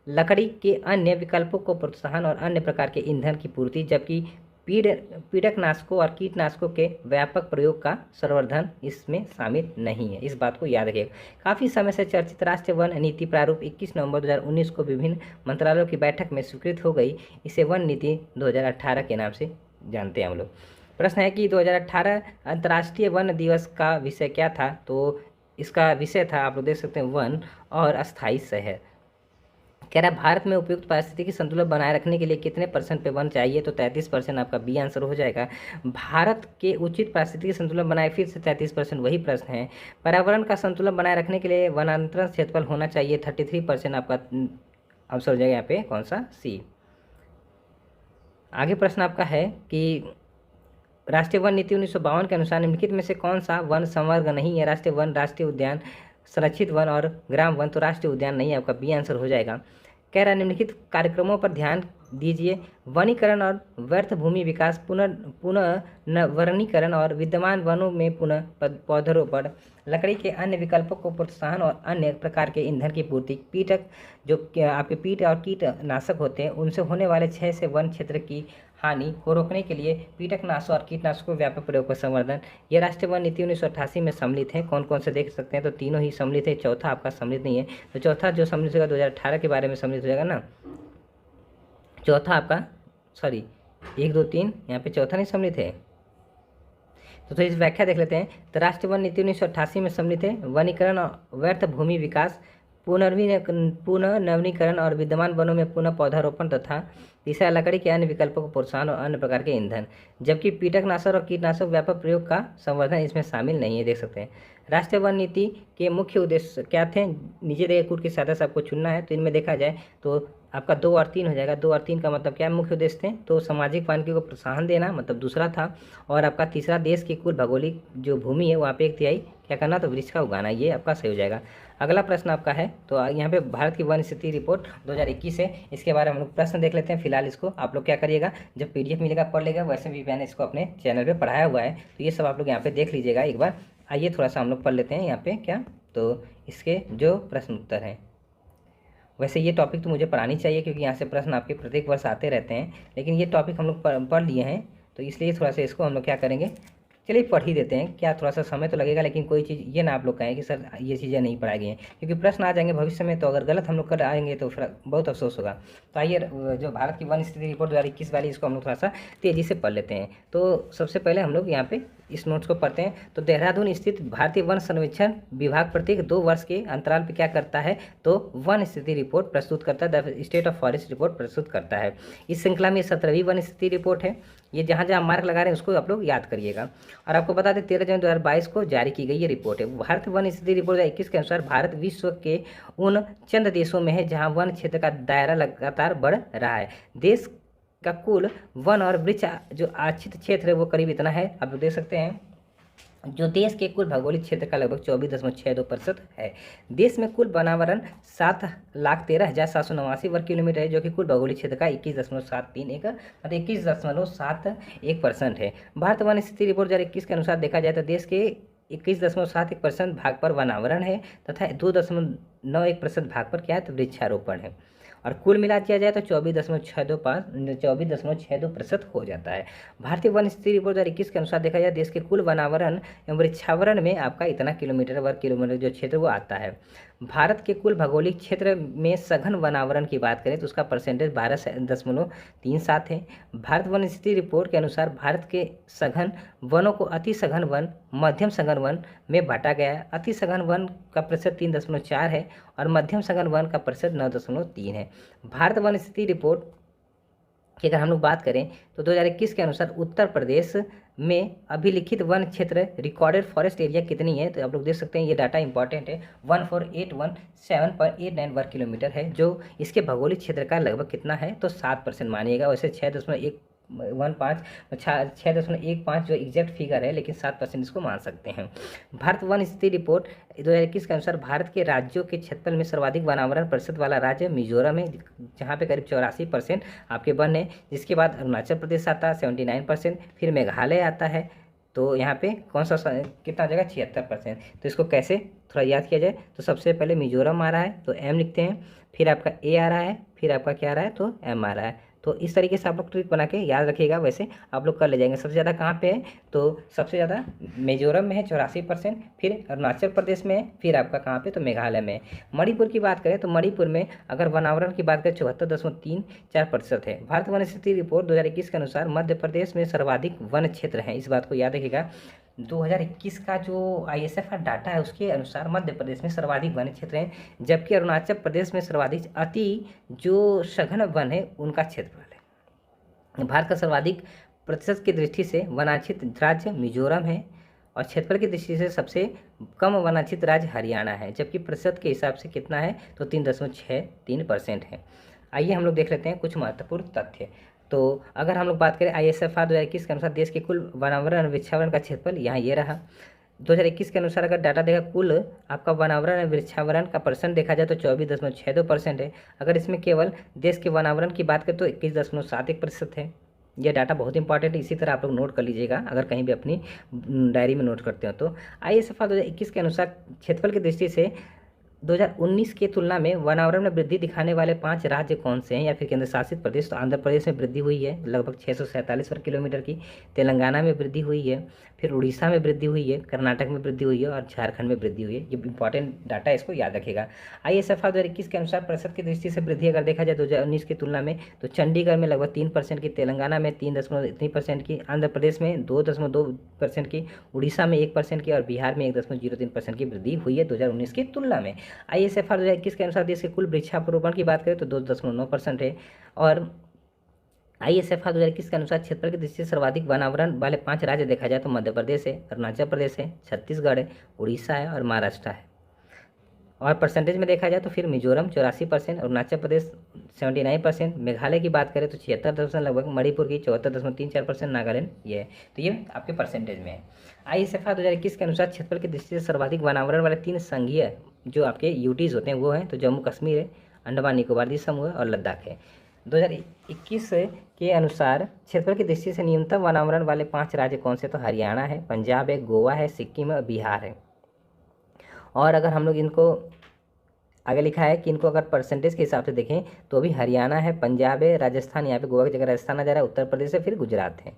लकड़ी के अन्य विकल्पों को प्रोत्साहन और अन्य प्रकार के ईंधन की पूर्ति। जबकि पीड़कनाशकों और कीटनाशकों के व्यापक प्रयोग का संवर्धन इसमें शामिल नहीं है। इस बात को याद रखिएगा। काफ़ी समय से चर्चित राष्ट्रीय वन नीति प्रारूप 21 नवंबर 2019 को विभिन्न मंत्रालयों की बैठक में स्वीकृत हो गई। इसे वन नीति 2018 के नाम से जानते हैं हम लोग। प्रश्न है कि 2018 अंतर्राष्ट्रीय वन दिवस का विषय क्या था। तो इसका विषय था, आप लोग देख सकते हैं, वन और अस्थायी शहर। कह रहा है भारत में उपयुक्त पारिस्थितिकी संतुलन बनाए रखने के लिए कितने % पे वन चाहिए। तो 33%, आपका बी आंसर हो जाएगा। भारत के उचित पारिस्थितिकी संतुलन बनाए, फिर से 33% वही प्रश्न है। पर्यावरण का संतुलन बनाए रखने के लिए वनांतरण क्षेत्रफल होना चाहिए, 33%, आपका आंसर हो जाएगा यहाँ पे कौन सा, सी। आगे प्रश्न आपका है कि राष्ट्रीय वन नीति 1952 के अनुसार निम्नलिखित में से कौन सा वन संवर्ग नहीं है। राष्ट्रीय वन, राष्ट्रीय उद्यान, संरक्षित वन और ग्राम वन। तो राष्ट्रीय उद्यान नहीं है, आपका बी आंसर हो जाएगा। कह रहा है निम्नलिखित कार्यक्रमों पर ध्यान दीजिए। वनीकरण और व्यर्थ भूमि विकास, पुनर्वनीकरण और विद्यमान वनों में पुनः पौधरोपण, लकड़ी के अन्य विकल्पों को प्रोत्साहन और अन्य प्रकार के ईंधन की पूर्ति, कीटक जो आपके कीट और कीटनाशक होते हैं उनसे होने वाले क्षय से वन क्षेत्र की हानि को रोकने के लिए कीटकनाशक और कीटनाशकों के व्यापक प्रयोग का संवर्धन। ये राष्ट्रीय वन नीति 1988 में सम्मिलित है। कौन कौन से देख सकते हैं। तो तीनों ही सम्मिलित है, चौथा आपका सम्मिलित नहीं है। तो चौथा जो सम्मिलित होगा 2018 के बारे में सम्मिलित हो जाएगा ना। चौथा आपका 1 2 3 यहाँ पे चौथा नहीं सम्मिलित है। तो इस व्याख्या देख लेते हैं। तो राष्ट्रीय वन नीति 1988 में सम्मिलित है। वनीकरण और व्यर्थ भूमि विकास, पुनः नवीनीकरण और विद्यमान वनों में पुनः पौधारोपण तथा तीसरा लकड़ी के अन्य विकल्पों को प्रोत्साहन और अन्य प्रकार के ईंधन, जबकि कीटनाशक और कीटनाशक व्यापक प्रयोग का संवर्धन इसमें शामिल नहीं है। देख सकते हैं राष्ट्रीय वन नीति के मुख्य उद्देश्य क्या थे। नीचे दिए कूट की सहायता से आपको चुनना है। तो इनमें देखा जाए तो आपका 2 और 3 हो जाएगा। 2 और 3 का मतलब क्या मुख्य उद्देश्य थे, तो सामाजिक वानिकी को प्रोत्साहन देना मतलब दूसरा था। और आपका तीसरा देश की कुल भौगोलिक जो भूमि है वहाँ पे 1/3 क्या करना, तो वृक्ष का उगाना, ये आपका सही हो जाएगा। अगला प्रश्न आपका है तो यहाँ पे भारत की वन स्थिति रिपोर्ट 2021 है, इसके बारे में हम लोग प्रश्न देख लेते हैं। फिलहाल इसको आप लोग क्या करिएगा, जब PDF मिलेगा पढ़ लेगा। वैसे भी मैंने इसको अपने चैनल पे पढ़ाया हुआ है, तो ये सब आप लोग यहाँ पे देख लीजिएगा एक बार। आइए थोड़ा सा हम लोग पढ़ लेते हैं यहाँ पे क्या, तो इसके जो प्रश्न उत्तर हैं। वैसे ये टॉपिक तो मुझे पढ़ानी चाहिए क्योंकि यहाँ से प्रश्न आपके प्रत्येक वर्ष आते रहते हैं, लेकिन ये टॉपिक हम लोग पढ़ लिए हैं, तो इसलिए थोड़ा सा इसको हम लोग क्या करेंगे, चलिए पढ़ ही देते हैं। क्या थोड़ा सा समय तो लगेगा, लेकिन कोई चीज़ ये ना आप लोग कहें कि सर ये चीज़ें नहीं पढ़ाई गई हैं, क्योंकि प्रश्न आ जाएंगे भविष्य में, तो अगर गलत हम लोग कर आएंगे तो फिर बहुत अफसोस होगा। तो आइए जो भारत की वन स्थिति रिपोर्ट 2021 वाली, इसको हम लोग थोड़ा सा तेज़ी से पढ़ लेते हैं। तो सबसे पहले हम लोग यहाँ पे इस नोट्स को पढ़ते हैं। तो देहरादून स्थित भारतीय वन सर्वेक्षण विभाग प्रत्येक 2 वर्ष के अंतराल पर क्या करता है, तो वन स्थिति रिपोर्ट प्रस्तुत करता है, the state of forest report प्रस्तुत करता है। इस श्रृंखला में 17वीं वन स्थिति रिपोर्ट है। ये जहाँ जहाँ मार्क लगा रहे हैं उसको आप लोग याद करिएगा। और आपको बता दें 13 जनवरी 2022 को जारी की गई ये रिपोर्ट है। भारत वन स्थिति रिपोर्ट 2021 के अनुसार भारत विश्व के उन चंद देशों में है जहाँ वन क्षेत्र का दायरा लगातार बढ़ रहा है। देश का कुल वन और वृक्ष जो आच्छित क्षेत्र है वो करीब इतना है, आप लोग देख सकते हैं, जो देश के कुल भौगोलिक क्षेत्र का लगभग 24.62% है। देश में कुल वनावरण 7,13,789 वर्ग किलोमीटर है, जो कि कुल भौगोलिक क्षेत्र का 21.73 मतलब 21.71% है। भारत वन स्थिति रिपोर्ट 2021 के अनुसार देखा जाए तो देश के 21.71% भाग पर वनावरण है तथा 2.91% भाग पर क्या है, तो वृक्षारोपण है। और कुल मिला दिया जाए तो 24.62% हो जाता है। भारतीय वन स्थिति रिपोर्ट 2021 के अनुसार देखा जाए देश के कुल वनावरण एवं वृक्षावरण में आपका इतना वर्ग किलोमीटर जो क्षेत्र वो आता है। भारत के कुल भौगोलिक क्षेत्र में सघन वनावरण की बात करें तो उसका परसेंटेज 12.37 है। भारत वन स्थिति रिपोर्ट के अनुसार भारत के सघन वनों को अति सघन वन, मध्यम सघन वन में बांटा गया है। अति सघन वन का प्रतिशत 3.4 है और मध्यम सघन वन का प्रतिशत 9.3 है। भारत वन स्थिति रिपोर्ट की अगर हम लोग बात करें तो 2021 के अनुसार उत्तर प्रदेश में अभिलिखित वन क्षेत्र रिकॉर्डेड फॉरेस्ट एरिया कितनी है, तो आप लोग देख सकते हैं ये डाटा इंपॉर्टेंट है, 14,817.89 वर्ग किलोमीटर है, जो इसके भौगोलिक क्षेत्र का लगभग कितना है, तो 7% मानिएगा। वैसे 6.15 जो एग्जैक्ट फिगर है, लेकिन 7% इसको मान सकते हैं। भारत वन स्थिति रिपोर्ट 2021 के अनुसार भारत के राज्यों के क्षेत्रफल में सर्वाधिक वनावरण प्रतिशत वाला राज्य मिजोरम है, जहाँ पे करीब 84% आपके वन है। जिसके बाद अरुणाचल प्रदेश आता है 79%, फिर मेघालय आता है, तो यहाँ पे कौन सा कितना जगह 76%। तो इसको कैसे थोड़ा याद किया जाए, तो सबसे पहले मिजोरम आ रहा है तो M लिखते हैं, फिर आपका A आ रहा है, फिर आपका क्या आ रहा है, तो M आ रहा है। तो इस तरीके से आप लोग ट्रिक बना के याद रखिएगा, वैसे आप लोग कर ले जाएंगे। सबसे ज़्यादा कहाँ पे है, तो सबसे ज़्यादा मिजोरम में है 84%, फिर अरुणाचल प्रदेश में है, फिर आपका कहाँ पे, तो मेघालय में है। मणिपुर की बात करें तो मणिपुर में अगर वनावरण की बात करें 74.34% है। भारत वन स्थिति रिपोर्ट 2021 के अनुसार मध्य प्रदेश में सर्वाधिक वन क्षेत्र हैं, इस बात को याद रखिएगा। 2021 का जो ISF का डाटा है उसके अनुसार मध्य प्रदेश में सर्वाधिक वन क्षेत्र हैं, जबकि अरुणाचल प्रदेश में सर्वाधिक अति जो सघन वन है उनका क्षेत्रफल है। भारत का सर्वाधिक प्रतिशत की दृष्टि से वनाच्छित राज्य मिजोरम है और क्षेत्रफल की दृष्टि से सबसे कम वनाच्छित राज्य हरियाणा है, जबकि प्रतिशत के हिसाब से कितना है, तो 3.63% है। आइए हम लोग देख लेते हैं कुछ महत्वपूर्ण तथ्य। तो अगर हम लोग बात करें ISFR 2021 के अनुसार देश के कुल वनावरण वृक्षावरण का क्षेत्रफल यहाँ ये रहा। 2021 के अनुसार अगर डाटा देखा कुल आपका वनावरण वृक्षावरण का परसेंट देखा जाए तो 24.62% है। अगर इसमें केवल देश के वनावरण की बात करें तो 21.71% है। यह डाटा बहुत इंपॉर्टेंट है, इसी तरह आप लोग नोट कर लीजिएगा अगर कहीं भी अपनी डायरी में नोट करते हो तो। ISFR 2021 के अनुसार क्षेत्रफल की दृष्टि से 2019 की तुलना में वनावरण में वृद्धि दिखाने वाले 5 राज्य कौन से हैं या फिर केंद्र शासित प्रदेश? तो आंध्र प्रदेश में वृद्धि हुई है लगभग 647 वर्ग किलोमीटर की, तेलंगाना में वृद्धि हुई है, फिर उड़ीसा में वृद्धि हुई है, कर्नाटक में वृद्धि हुई है और झारखंड में वृद्धि हुई है। ये इंपॉर्टेंट डाटा है, इसको याद रखिएगा। ISFR 2021 के अनुसार प्रतिशत की दृष्टि से वृद्धि अगर देखा जाए 2019 की तुलना में, तो चंडीगढ़ में लगभग 3% की, तेलंगाना में 3.3% की, आंध्र प्रदेश में 2.2% की, उड़ीसा में 1% की और बिहार में 1.03% की वृद्धि हुई है 2019 की तुलना में। ISFR 2021 के अनुसार देश के कुल वृक्षारोपण की बात करें तो 2.9% है। और ISFR 2021 के अनुसार क्षेत्रफल की दृष्टि से सर्वाधिक वनावरण वाले 5 राज्य देखा जाए तो मध्य प्रदेश है, अरुणाचल प्रदेश है, छत्तीसगढ़ है, उड़ीसा है और महाराष्ट्र है। और परसेंटेज में देखा जाए तो फिर मिजोरम 84%, अरुणाचल प्रदेश 79%, मेघालय की बात करें तो 76% लगभग, मणिपुर की 74.34%, नागालैंड ये है। तो ये आपके परसेंटेज में है। ISFR 2021 के अनुसार क्षेत्रफल की दृष्टि से सर्वाधिक वनावरण वाले 3 संघीय जो आपके यूटीज होते हैं वो हैं, तो जम्मू कश्मीर है, अंडमान निकोबार द्वीप समूह है और लद्दाख है। 2021 के अनुसार क्षेत्रफल की दृष्टि से न्यूनतम वनावरण वाले 5 राज्य कौन से? तो हरियाणा है, पंजाब है, गोवा है, सिक्किम है और बिहार है। और अगर हम लोग इनको आगे लिखा है कि इनको अगर परसेंटेज के हिसाब से देखें तो अभी हरियाणा है, पंजाब है, राजस्थान, यहाँ पे गोवा की जगह राजस्थान आ जा रहा है, उत्तर प्रदेश है, फिर गुजरात है।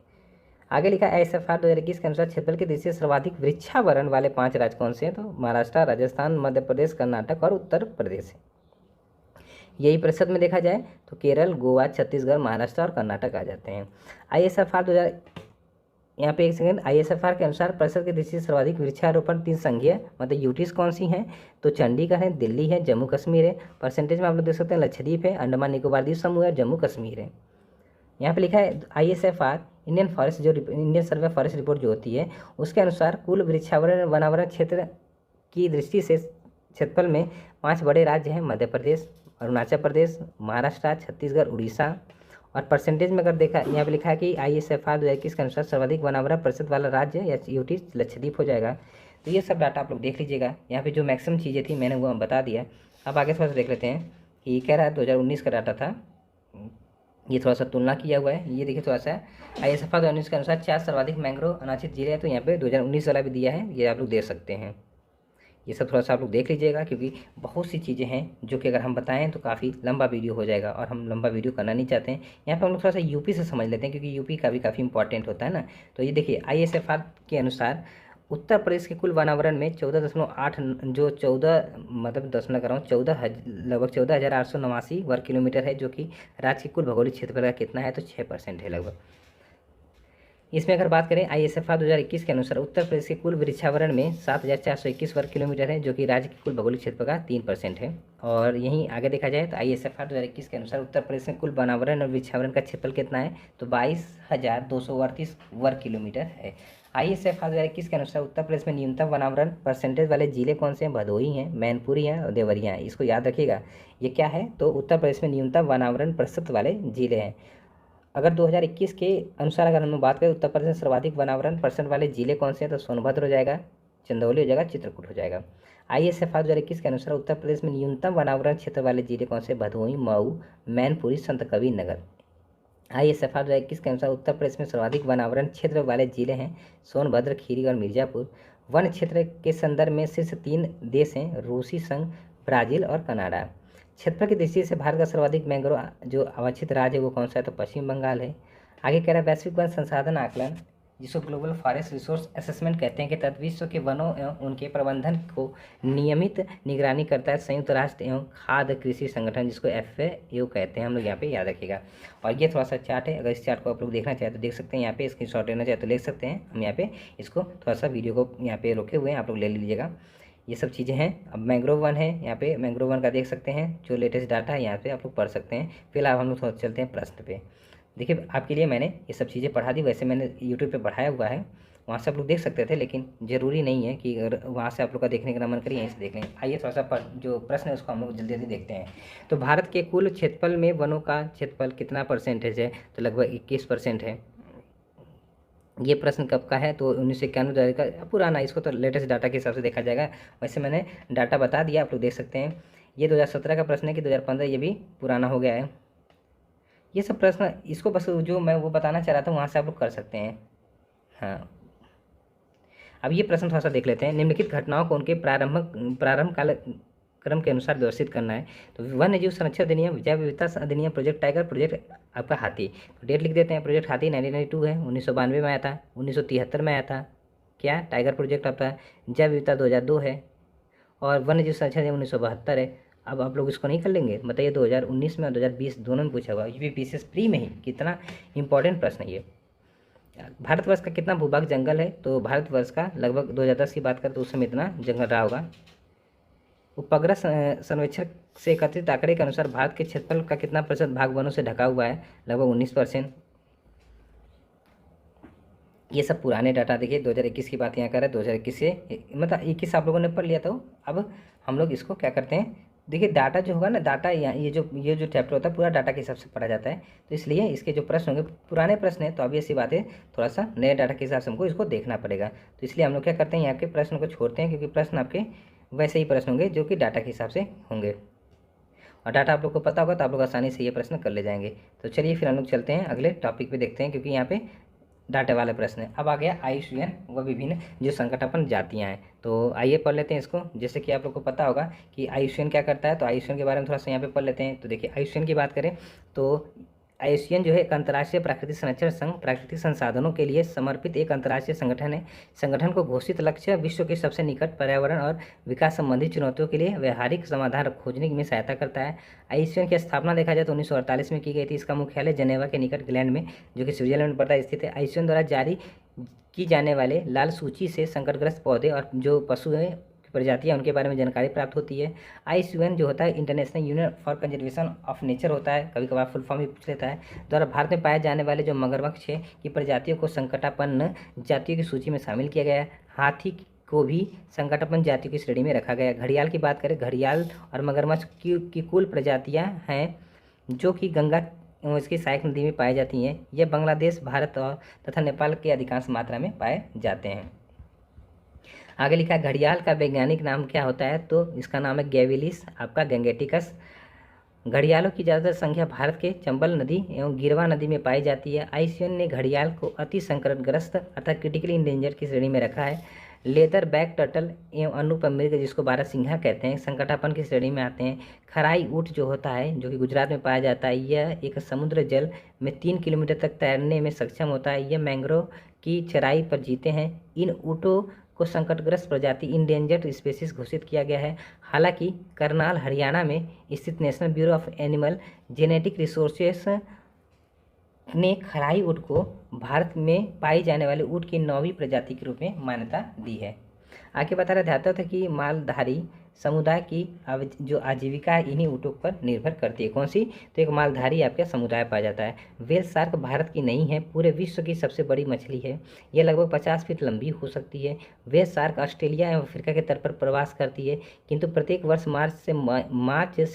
आगे लिखा है ISFR 2021 के अनुसार क्षेत्रफल की दृष्टि से सर्वाधिक वृक्षावरण वाले 5 राज्य कौन से हैं? तो महाराष्ट्र, राजस्थान, मध्य प्रदेश, कर्नाटक और उत्तर प्रदेश है। यही प्रतिशत में देखा जाए तो केरल, गोवा, छत्तीसगढ़, महाराष्ट्र और कर्नाटक आ जाते हैं। ISFR 2000 यहाँ पे एक सेकंड, ISFR के अनुसार प्रतिशत की दृष्टि से सर्वाधिक वृक्षारोपण 3 संघीय मतलब यूटीज कौन सी हैं? तो चंडीगढ़ है, दिल्ली है, जम्मू कश्मीर है। परसेंटेज में आप लोग देख सकते हैं लक्षद्वीप है, अंडमान निकोबार द्वीप समूह है, जम्मू कश्मीर है। यहाँ पे लिखा है ISFR इंडियन फॉरेस्ट जो इंडियन सर्वे फॉरेस्ट रिपोर्ट जो होती है उसके अनुसार कुल वृक्षावरण वनावरण क्षेत्र की दृष्टि से क्षेत्रफल में 5 बड़े राज्य हैं, मध्य प्रदेश, अरुणाचल प्रदेश, महाराष्ट्र, छत्तीसगढ़, उड़ीसा। और परसेंटेज में अगर देखा यहाँ पे लिखा है कि ISFR 2021 के अनुसार सर्वाधिक वनावरण प्रतिशत वाला राज्य या यूटी लक्षद्वीप हो जाएगा। तो ये सब डाटा आप लोग देख लीजिएगा। यहाँ पे जो मैक्सिमम चीज़ें थी मैंने वो बता दिया। अब आगे थोड़ा सा देख लेते हैं कि कह रहा है 2019 का डाटा था, ये थोड़ा सा तुलना किया हुआ है। ये देखिए थोड़ा सा ISFR 2019 के अनुसार 4 सर्वाधिक मैंग्रोव अनाचित जिले हैं, तो यहाँ पे 2019 वाला भी दिया है, ये आप लोग देख सकते हैं। ये सब थोड़ा सा आप लोग देख लीजिएगा क्योंकि बहुत सी चीज़ें हैं जो कि अगर हम बताएं तो काफ़ी लंबा वीडियो हो जाएगा और हम लंबा वीडियो करना नहीं चाहते हैं। यहाँ पे हम लोग थोड़ा सा यूपी से समझ लेते हैं क्योंकि यूपी का भी काफ़ी इंपॉर्टेंट होता है ना। तो ये देखिए ISFR के अनुसार उत्तर प्रदेश के कुल वनावरण में 14.8 जो 14 मतलब 10 कर रहा हूँ 14 लगभग 14,889 वर्ग किलोमीटर है, जो कि राज्य के कुल भौगोलिक क्षेत्रफल का कितना है? तो 6% है लगभग। इसमें अगर बात करें ISFR 2021 के अनुसार उत्तर प्रदेश के कुल वृक्षावरण में 7,421 वर्ग किलोमीटर है, जो कि राज्य के कुल भौगोलिक क्षेत्र का 3% है। और यहीं आगे देखा जाए तो ISFR 2021 के अनुसार उत्तर प्रदेश में कुल वनावरण और वृक्षावरण का क्षेत्रफल कितना है? तो 22,238 वर्ग किलोमीटर है। ISFR 2021 के अनुसार उत्तर प्रदेश में न्यूनतम वनावरण परसेंटेज वाले जिले कौन से हैं? भदोही हैं, मैनपुरी हैं और देवरिया हैं। इसको याद रखिएगा। ये क्या है? तो उत्तर प्रदेश में न्यूनतम वनावरण प्रतिशत वाले जिले हैं। अगर 2021 के अनुसार अगर हम बात करें उत्तर प्रदेश में सर्वाधिक वनावरण परसेंट वाले जिले कौन से हैं? तो सोनभद्र हो जाएगा, चंदौली हो जाएगा, चित्रकूट हो जाएगा। ISFR 2021 के अनुसार उत्तर प्रदेश में न्यूनतम वनावरण क्षेत्र वाले जिले कौन से? भदोही, मऊ, मैनपुरी, संत कबीर नगर। ISFR 2021 के अनुसार उत्तर प्रदेश में सर्वाधिक वनावरण क्षेत्र वाले जिले हैं सोनभद्र, खीरी और मिर्जापुर। वन क्षेत्र के संदर्भ में शीर्ष 3 देश हैं रूसी संघ, ब्राज़ील और कनाडा। क्षेत्रफल की दृष्टि से भारत का सर्वाधिक मैंग्रोव जो अवस्थित राज्य है वो कौन सा है? तो पश्चिम बंगाल है। आगे कह रहा है वैश्विक वन संसाधन आकलन जिसको ग्लोबल फॉरेस्ट रिसोर्स असेसमेंट कहते हैं के तहत विश्व के वनों एवं उनके प्रबंधन को नियमित निगरानी करता है संयुक्त राष्ट्र एवं खाद्य कृषि संगठन, जिसको FAO कहते हैं। हम लोग यहाँ पे याद रखिएगा। और ये थोड़ा सा चार्ट है, अगर इस चार्ट को आप लोग देखना चाहें तो देख सकते हैं। यहाँ पे स्क्रीनशॉट लेना चाहे तो ले सकते हैं। हम यहाँ पे इसको थोड़ा सा वीडियो को यहाँ पे रोके हुए हैं, आप लोग ले लीजिएगा। ये सब चीज़ें हैं। अब मैंग्रोव वन है, यहाँ पे मैंग्रोव वन का देख सकते हैं जो लेटेस्ट डाटा है यहाँ पे आप लोग पढ़ सकते हैं। फिलहाल हम लोग थोड़ा चलते हैं प्रश्न पे। देखिए आपके लिए मैंने ये सब चीज़ें पढ़ा दी, वैसे मैंने यूट्यूब पे पढ़ाया हुआ है, वहाँ से आप लोग देख सकते थे, लेकिन ज़रूरी नहीं है कि अगर वहाँ से आप लोग का देखने का मन करिए यहीं से देख लें। आइए थोड़ा सा जो प्रश्न है उसको हम लोग जल्दी जल्दी देखते हैं। तो भारत के कुल क्षेत्रफल में वनों का क्षेत्रफल कितना परसेंटेज है? तो लगभग 21% है। ये प्रश्न कब का है? तो 1991 का पुराना, इसको तो लेटेस्ट डाटा के हिसाब से देखा जाएगा। वैसे मैंने डाटा बता दिया, आप लोग देख सकते हैं। ये 2017 का प्रश्न है कि 2015, ये भी पुराना हो गया है। ये सब प्रश्न इसको बस जो मैं वो बताना चाह रहा था वहाँ से आप लोग कर सकते हैं। हाँ, अब ये प्रश्न थोड़ा सा देख लेते हैं। निम्नलिखित घटनाओं को उनके प्रारंभ काल क्रम के अनुसार व्यवस्थित करना है। तो वन्य जीव संरक्षण अधिनियम, जैव विविधता अधिनियम, प्रोजेक्ट टाइगर, प्रोजेक्ट आपका हाथी। तो डेट लिख देते हैं। प्रोजेक्ट हाथी 1992 है, 1992 में आया था, 1973 में आया था। क्या टाइगर प्रोजेक्ट आपका। जैव विविधता 2002 है और वन्य जीव संरक्षण अधिनियम 1972 है। अब आप लोग इसको नहीं कर लेंगे, बताइए 2019 में और 2020 दोनों में पूछा हुआ, यूपीपीसीएस प्री में ही। कितना इंपॉर्टेंट प्रश्न है ये। भारतवर्ष का कितना भूभाग जंगल है, तो भारतवर्ष का लगभग 2010 की बात करें तो उस समय इतना जंगल रहा होगा। उपग्रह सर्वेक्षण से एकत्रित आंकड़े के अनुसार भारत के क्षेत्रफल का कितना प्रतिशत भाग वनों से ढका हुआ है, लगभग 19%। ये सब पुराने डाटा देखिए, 2021 की बात यहाँ कर रहे हैं, 2021 से मतलब 21 आप लोगों ने पढ़ लिया था। अब हम लोग इसको क्या करते हैं, देखिए डाटा जो होगा ना, डाटा ये जो चैप्टर होता है पूरा डाटा के हिसाब से पढ़ा जाता है। तो इसलिए इसके जो प्रश्न होंगे पुराने प्रश्न हैं, तो अब ऐसी बात है, थोड़ा सा नए डाटा के हिसाब से हमको इसको देखना पड़ेगा। तो इसलिए हम लोग क्या करते हैं, यहाँ के प्रश्न को छोड़ते हैं, क्योंकि प्रश्न आपके वैसे ही प्रश्न होंगे जो कि डाटा के हिसाब से होंगे, और डाटा आप लोग को पता होगा तो आप लोग आसानी से ये प्रश्न कर ले जाएंगे। तो चलिए फिर हम लोग चलते हैं अगले टॉपिक पे, देखते हैं, क्योंकि यहाँ पे डाटा वाले प्रश्न है। अब आ गया आयुष्मान व विभिन्न जो संकटापन जातियाँ हैं। तो आइए पढ़ लेते हैं इसको। जैसे कि आप लोग को पता होगा कि आयुष्मान क्या करता है, तो आयुष्मान के बारे में थोड़ा सा यहाँ पे पढ़ लेते हैं। तो देखिए आयुष्मान की बात करें तो आयुष्मान जो है एक अंतर्राष्ट्रीय प्राकृतिक संरक्षण संघ प्राकृतिक संसाधनों के लिए समर्पित एक अंतर्राष्ट्रीय संगठन है। संगठन को घोषित लक्ष्य विश्व के सबसे निकट पर्यावरण और विकास संबंधी चुनौतियों के लिए व्यावहारिक समाधान खोजने में सहायता करता है। आयुष्मान की स्थापना देखा जाए तो 1948 में की गई थी। इसका मुख्यालय जेनेवा के निकट ग्लैंड में, जो कि स्विट्जरलैंड में पड़ता है, स्थित है। आयुष्मान द्वारा जारी की जाने वाले लाल सूची से संकटग्रस्त पौधे और जो पशु हैं प्रजातियाँ उनके बारे में जानकारी प्राप्त होती है। आईयूसीएन जो होता है international union for conservation of nature होता है, कभी कभार फुल फॉर्म भी पूछ लेता है, द्वारा भारत में पाए जाने वाले जो मगरमच्छ है की प्रजातियों को संकटापन्न जातियों की सूची में शामिल किया गया है। हाथी को भी संकटापन्न जातियों की श्रेणी में रखा गया। घड़ियाल की बात करें, घड़ियाल और मगरमच्छ की कुल प्रजातियाँ हैं जो कि गंगा इसकी सहायक नदी में पाई जाती हैं। यह बांग्लादेश, भारत और तथा नेपाल के अधिकांश मात्रा में पाए जाते हैं। आगे लिखा है घड़ियाल का वैज्ञानिक नाम क्या होता है, तो इसका नाम है गैविलिस आपका गैंगेटिकस। घड़ियालों की ज़्यादातर संख्या भारत के चंबल नदी एवं गिरवा नदी में पाई जाती है। आईयूसीएन ने घड़ियाल को अति संकटग्रस्त अर्थात क्रिटिकली इंडेंजर की श्रेणी में रखा है। लेदर बैक टर्टल एवं अनुपम मृग जिसको बारहसिंघा कहते हैं संकटापन की श्रेणी में आते हैं। खराई ऊँट जो होता है जो कि गुजरात में पाया जाता है, यह एक समुद्र जल में 3 किलोमीटर तक तैरने में सक्षम होता है। यह मैंग्रोव की चराई पर जीते हैं। इन ऊँटों को संकटग्रस्त प्रजाति इंडेंजर्ड स्पीशीज घोषित किया गया है। हालांकि करनाल हरियाणा में स्थित national bureau of animal genetic resources ने खराई ऊँट को भारत में पाई जाने वाले ऊँट की 9वीं प्रजाति के रूप में मान्यता दी है। आगे बता रहा था कि मालधारी समुदाय की जो आजीविका है इन्हीं ऊँटों पर निर्भर करती है। कौन सी, तो एक मालधारी आपका समुदाय पाया जाता है। व्हेल शार्क भारत की नहीं है, पूरे विश्व की सबसे बड़ी मछली है। यह लगभग 50 फीट लंबी हो सकती है। व्हेल शार्क ऑस्ट्रेलिया एवं अफ्रीका के तट पर प्रवास करती है, किंतु प्रत्येक वर्ष मार्च से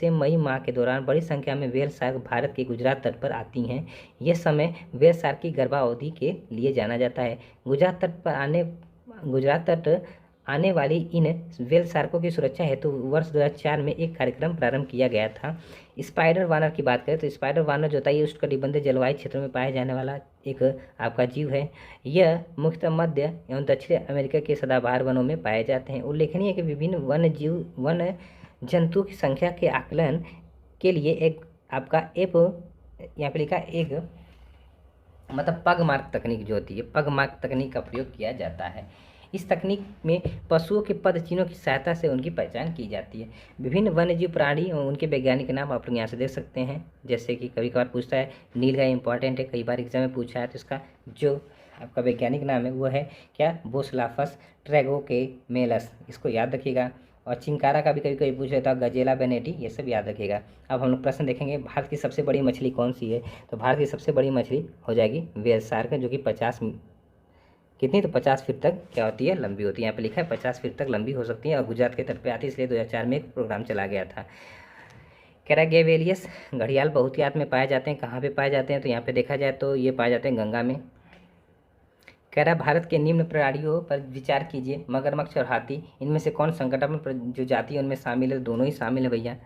मई माह के दौरान बड़ी संख्या में व्हेल शार्क भारत के गुजरात तट पर आती हैं। यह समय व्हेल शार्क की गर्भावधि के लिए जाना जाता है। गुजरात तट आने वाली इन व्हेल शार्कों की सुरक्षा हेतु वर्ष 2004 में एक कार्यक्रम प्रारंभ किया गया था। स्पाइडर वानर की बात करें तो स्पाइडर वानर जो होता है ये उष्णकटिबंधीय जलवायु क्षेत्रों में पाया जाने वाला एक आपका जीव है। यह मुख्यतः मध्य एवं दक्षिण अमेरिका के सदाबहार वनों में पाए जाते हैं। उल्लेखनीय है कि विभिन्न वन जंतुओं की संख्या के आकलन के लिए एक आपका ऐप यहाँ पे लिखा एक मतलब पग मार्क तकनीक जो होती है, पग मार्क तकनीक का प्रयोग किया जाता है। इस तकनीक में पशुओं के पद चिन्हों की सहायता से उनकी पहचान की जाती है। विभिन्न वन्यजीव प्राणी और उनके वैज्ञानिक नाम आप लोग यहाँ से देख सकते हैं। जैसे कि कभी कभार पूछता है, नीलगाय इंपॉर्टेंट है, कई बार एग्जाम में पूछा है, तो इसका जो आपका वैज्ञानिक नाम है वो है क्या, बोसलाफस ट्रैगोकेमेलस, इसको याद रखिएगा। और चिंकारा का भी कभी कभी पूछ लेता है, गजेला बेनेटी, ये सब याद रखिएगा। अब हम लोग प्रश्न देखेंगे भारत की सबसे बड़ी मछली कौन सी है, तो भारत की सबसे बड़ी मछली हो जाएगी व्हेल शार्क, जो कि 50 फीट तक क्या होती है, लंबी होती है। यहाँ पे लिखा है 50 फीट तक लंबी हो सकती है और गुजरात के तट पे आती है, इसलिए 2004 में एक प्रोग्राम चला गया था। कैरागेवेलियस घड़ियाल बहुतायत में पाए जाते हैं। कहाँ पे पाए जाते हैं, तो यहाँ पे देखा जाए तो ये पाए जाते हैं गंगा में। कह रहा भारत के निम्न प्राणियों पर विचार कीजिए, मगरमच्छ और हाथी, इनमें से कौन संकटापन्न जो जाति है उनमें शामिल है, दोनों ही शामिल है भैया।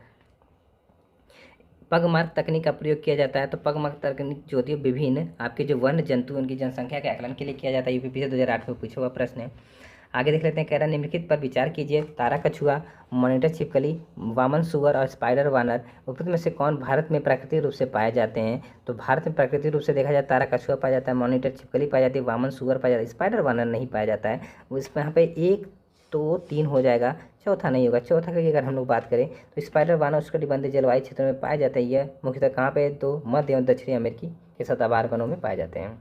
पगमार्क तकनीक का प्रयोग किया जाता है, तो पगमार्क तकनीक जो होती है विभिन्न आपके जो वन्य जंतु उनकी जनसंख्या के आकलन के लिए किया जाता है। यूपीपीसीएस 2008 में पूछा हुआ प्रश्न है। आगे देख लेते हैं, कह रहा है निम्नलिखित पर विचार कीजिए, तारा कछुआ, मॉनिटर छिपकली, वामन सुअर और स्पाइडर वानर उपरोक्त में से कौन भारत में प्राकृतिक रूप से पाए जाते हैं। तो भारत में प्राकृतिक रूप से देखा जाए तारा कछुआ पाया जाता है, मॉनिटर छिपकली पाई जाती है, वामन सुअर पाया जाता है, स्पाइडर वानर नहीं पाया जाता है। वो इसमें यहाँ पे 1 2 3 हो जाएगा, चौथा नहीं होगा। चौथा की अगर हम लोग बात करें तो स्पाइडर वानर उष्णकटिबंधीय जलवायु क्षेत्र में पाया जाता है। यह मुख्यतः कहाँ पे, तो मध्य एवं दक्षिणी अमेरिकी के सदाबहार वनों में पाए जाते हैं।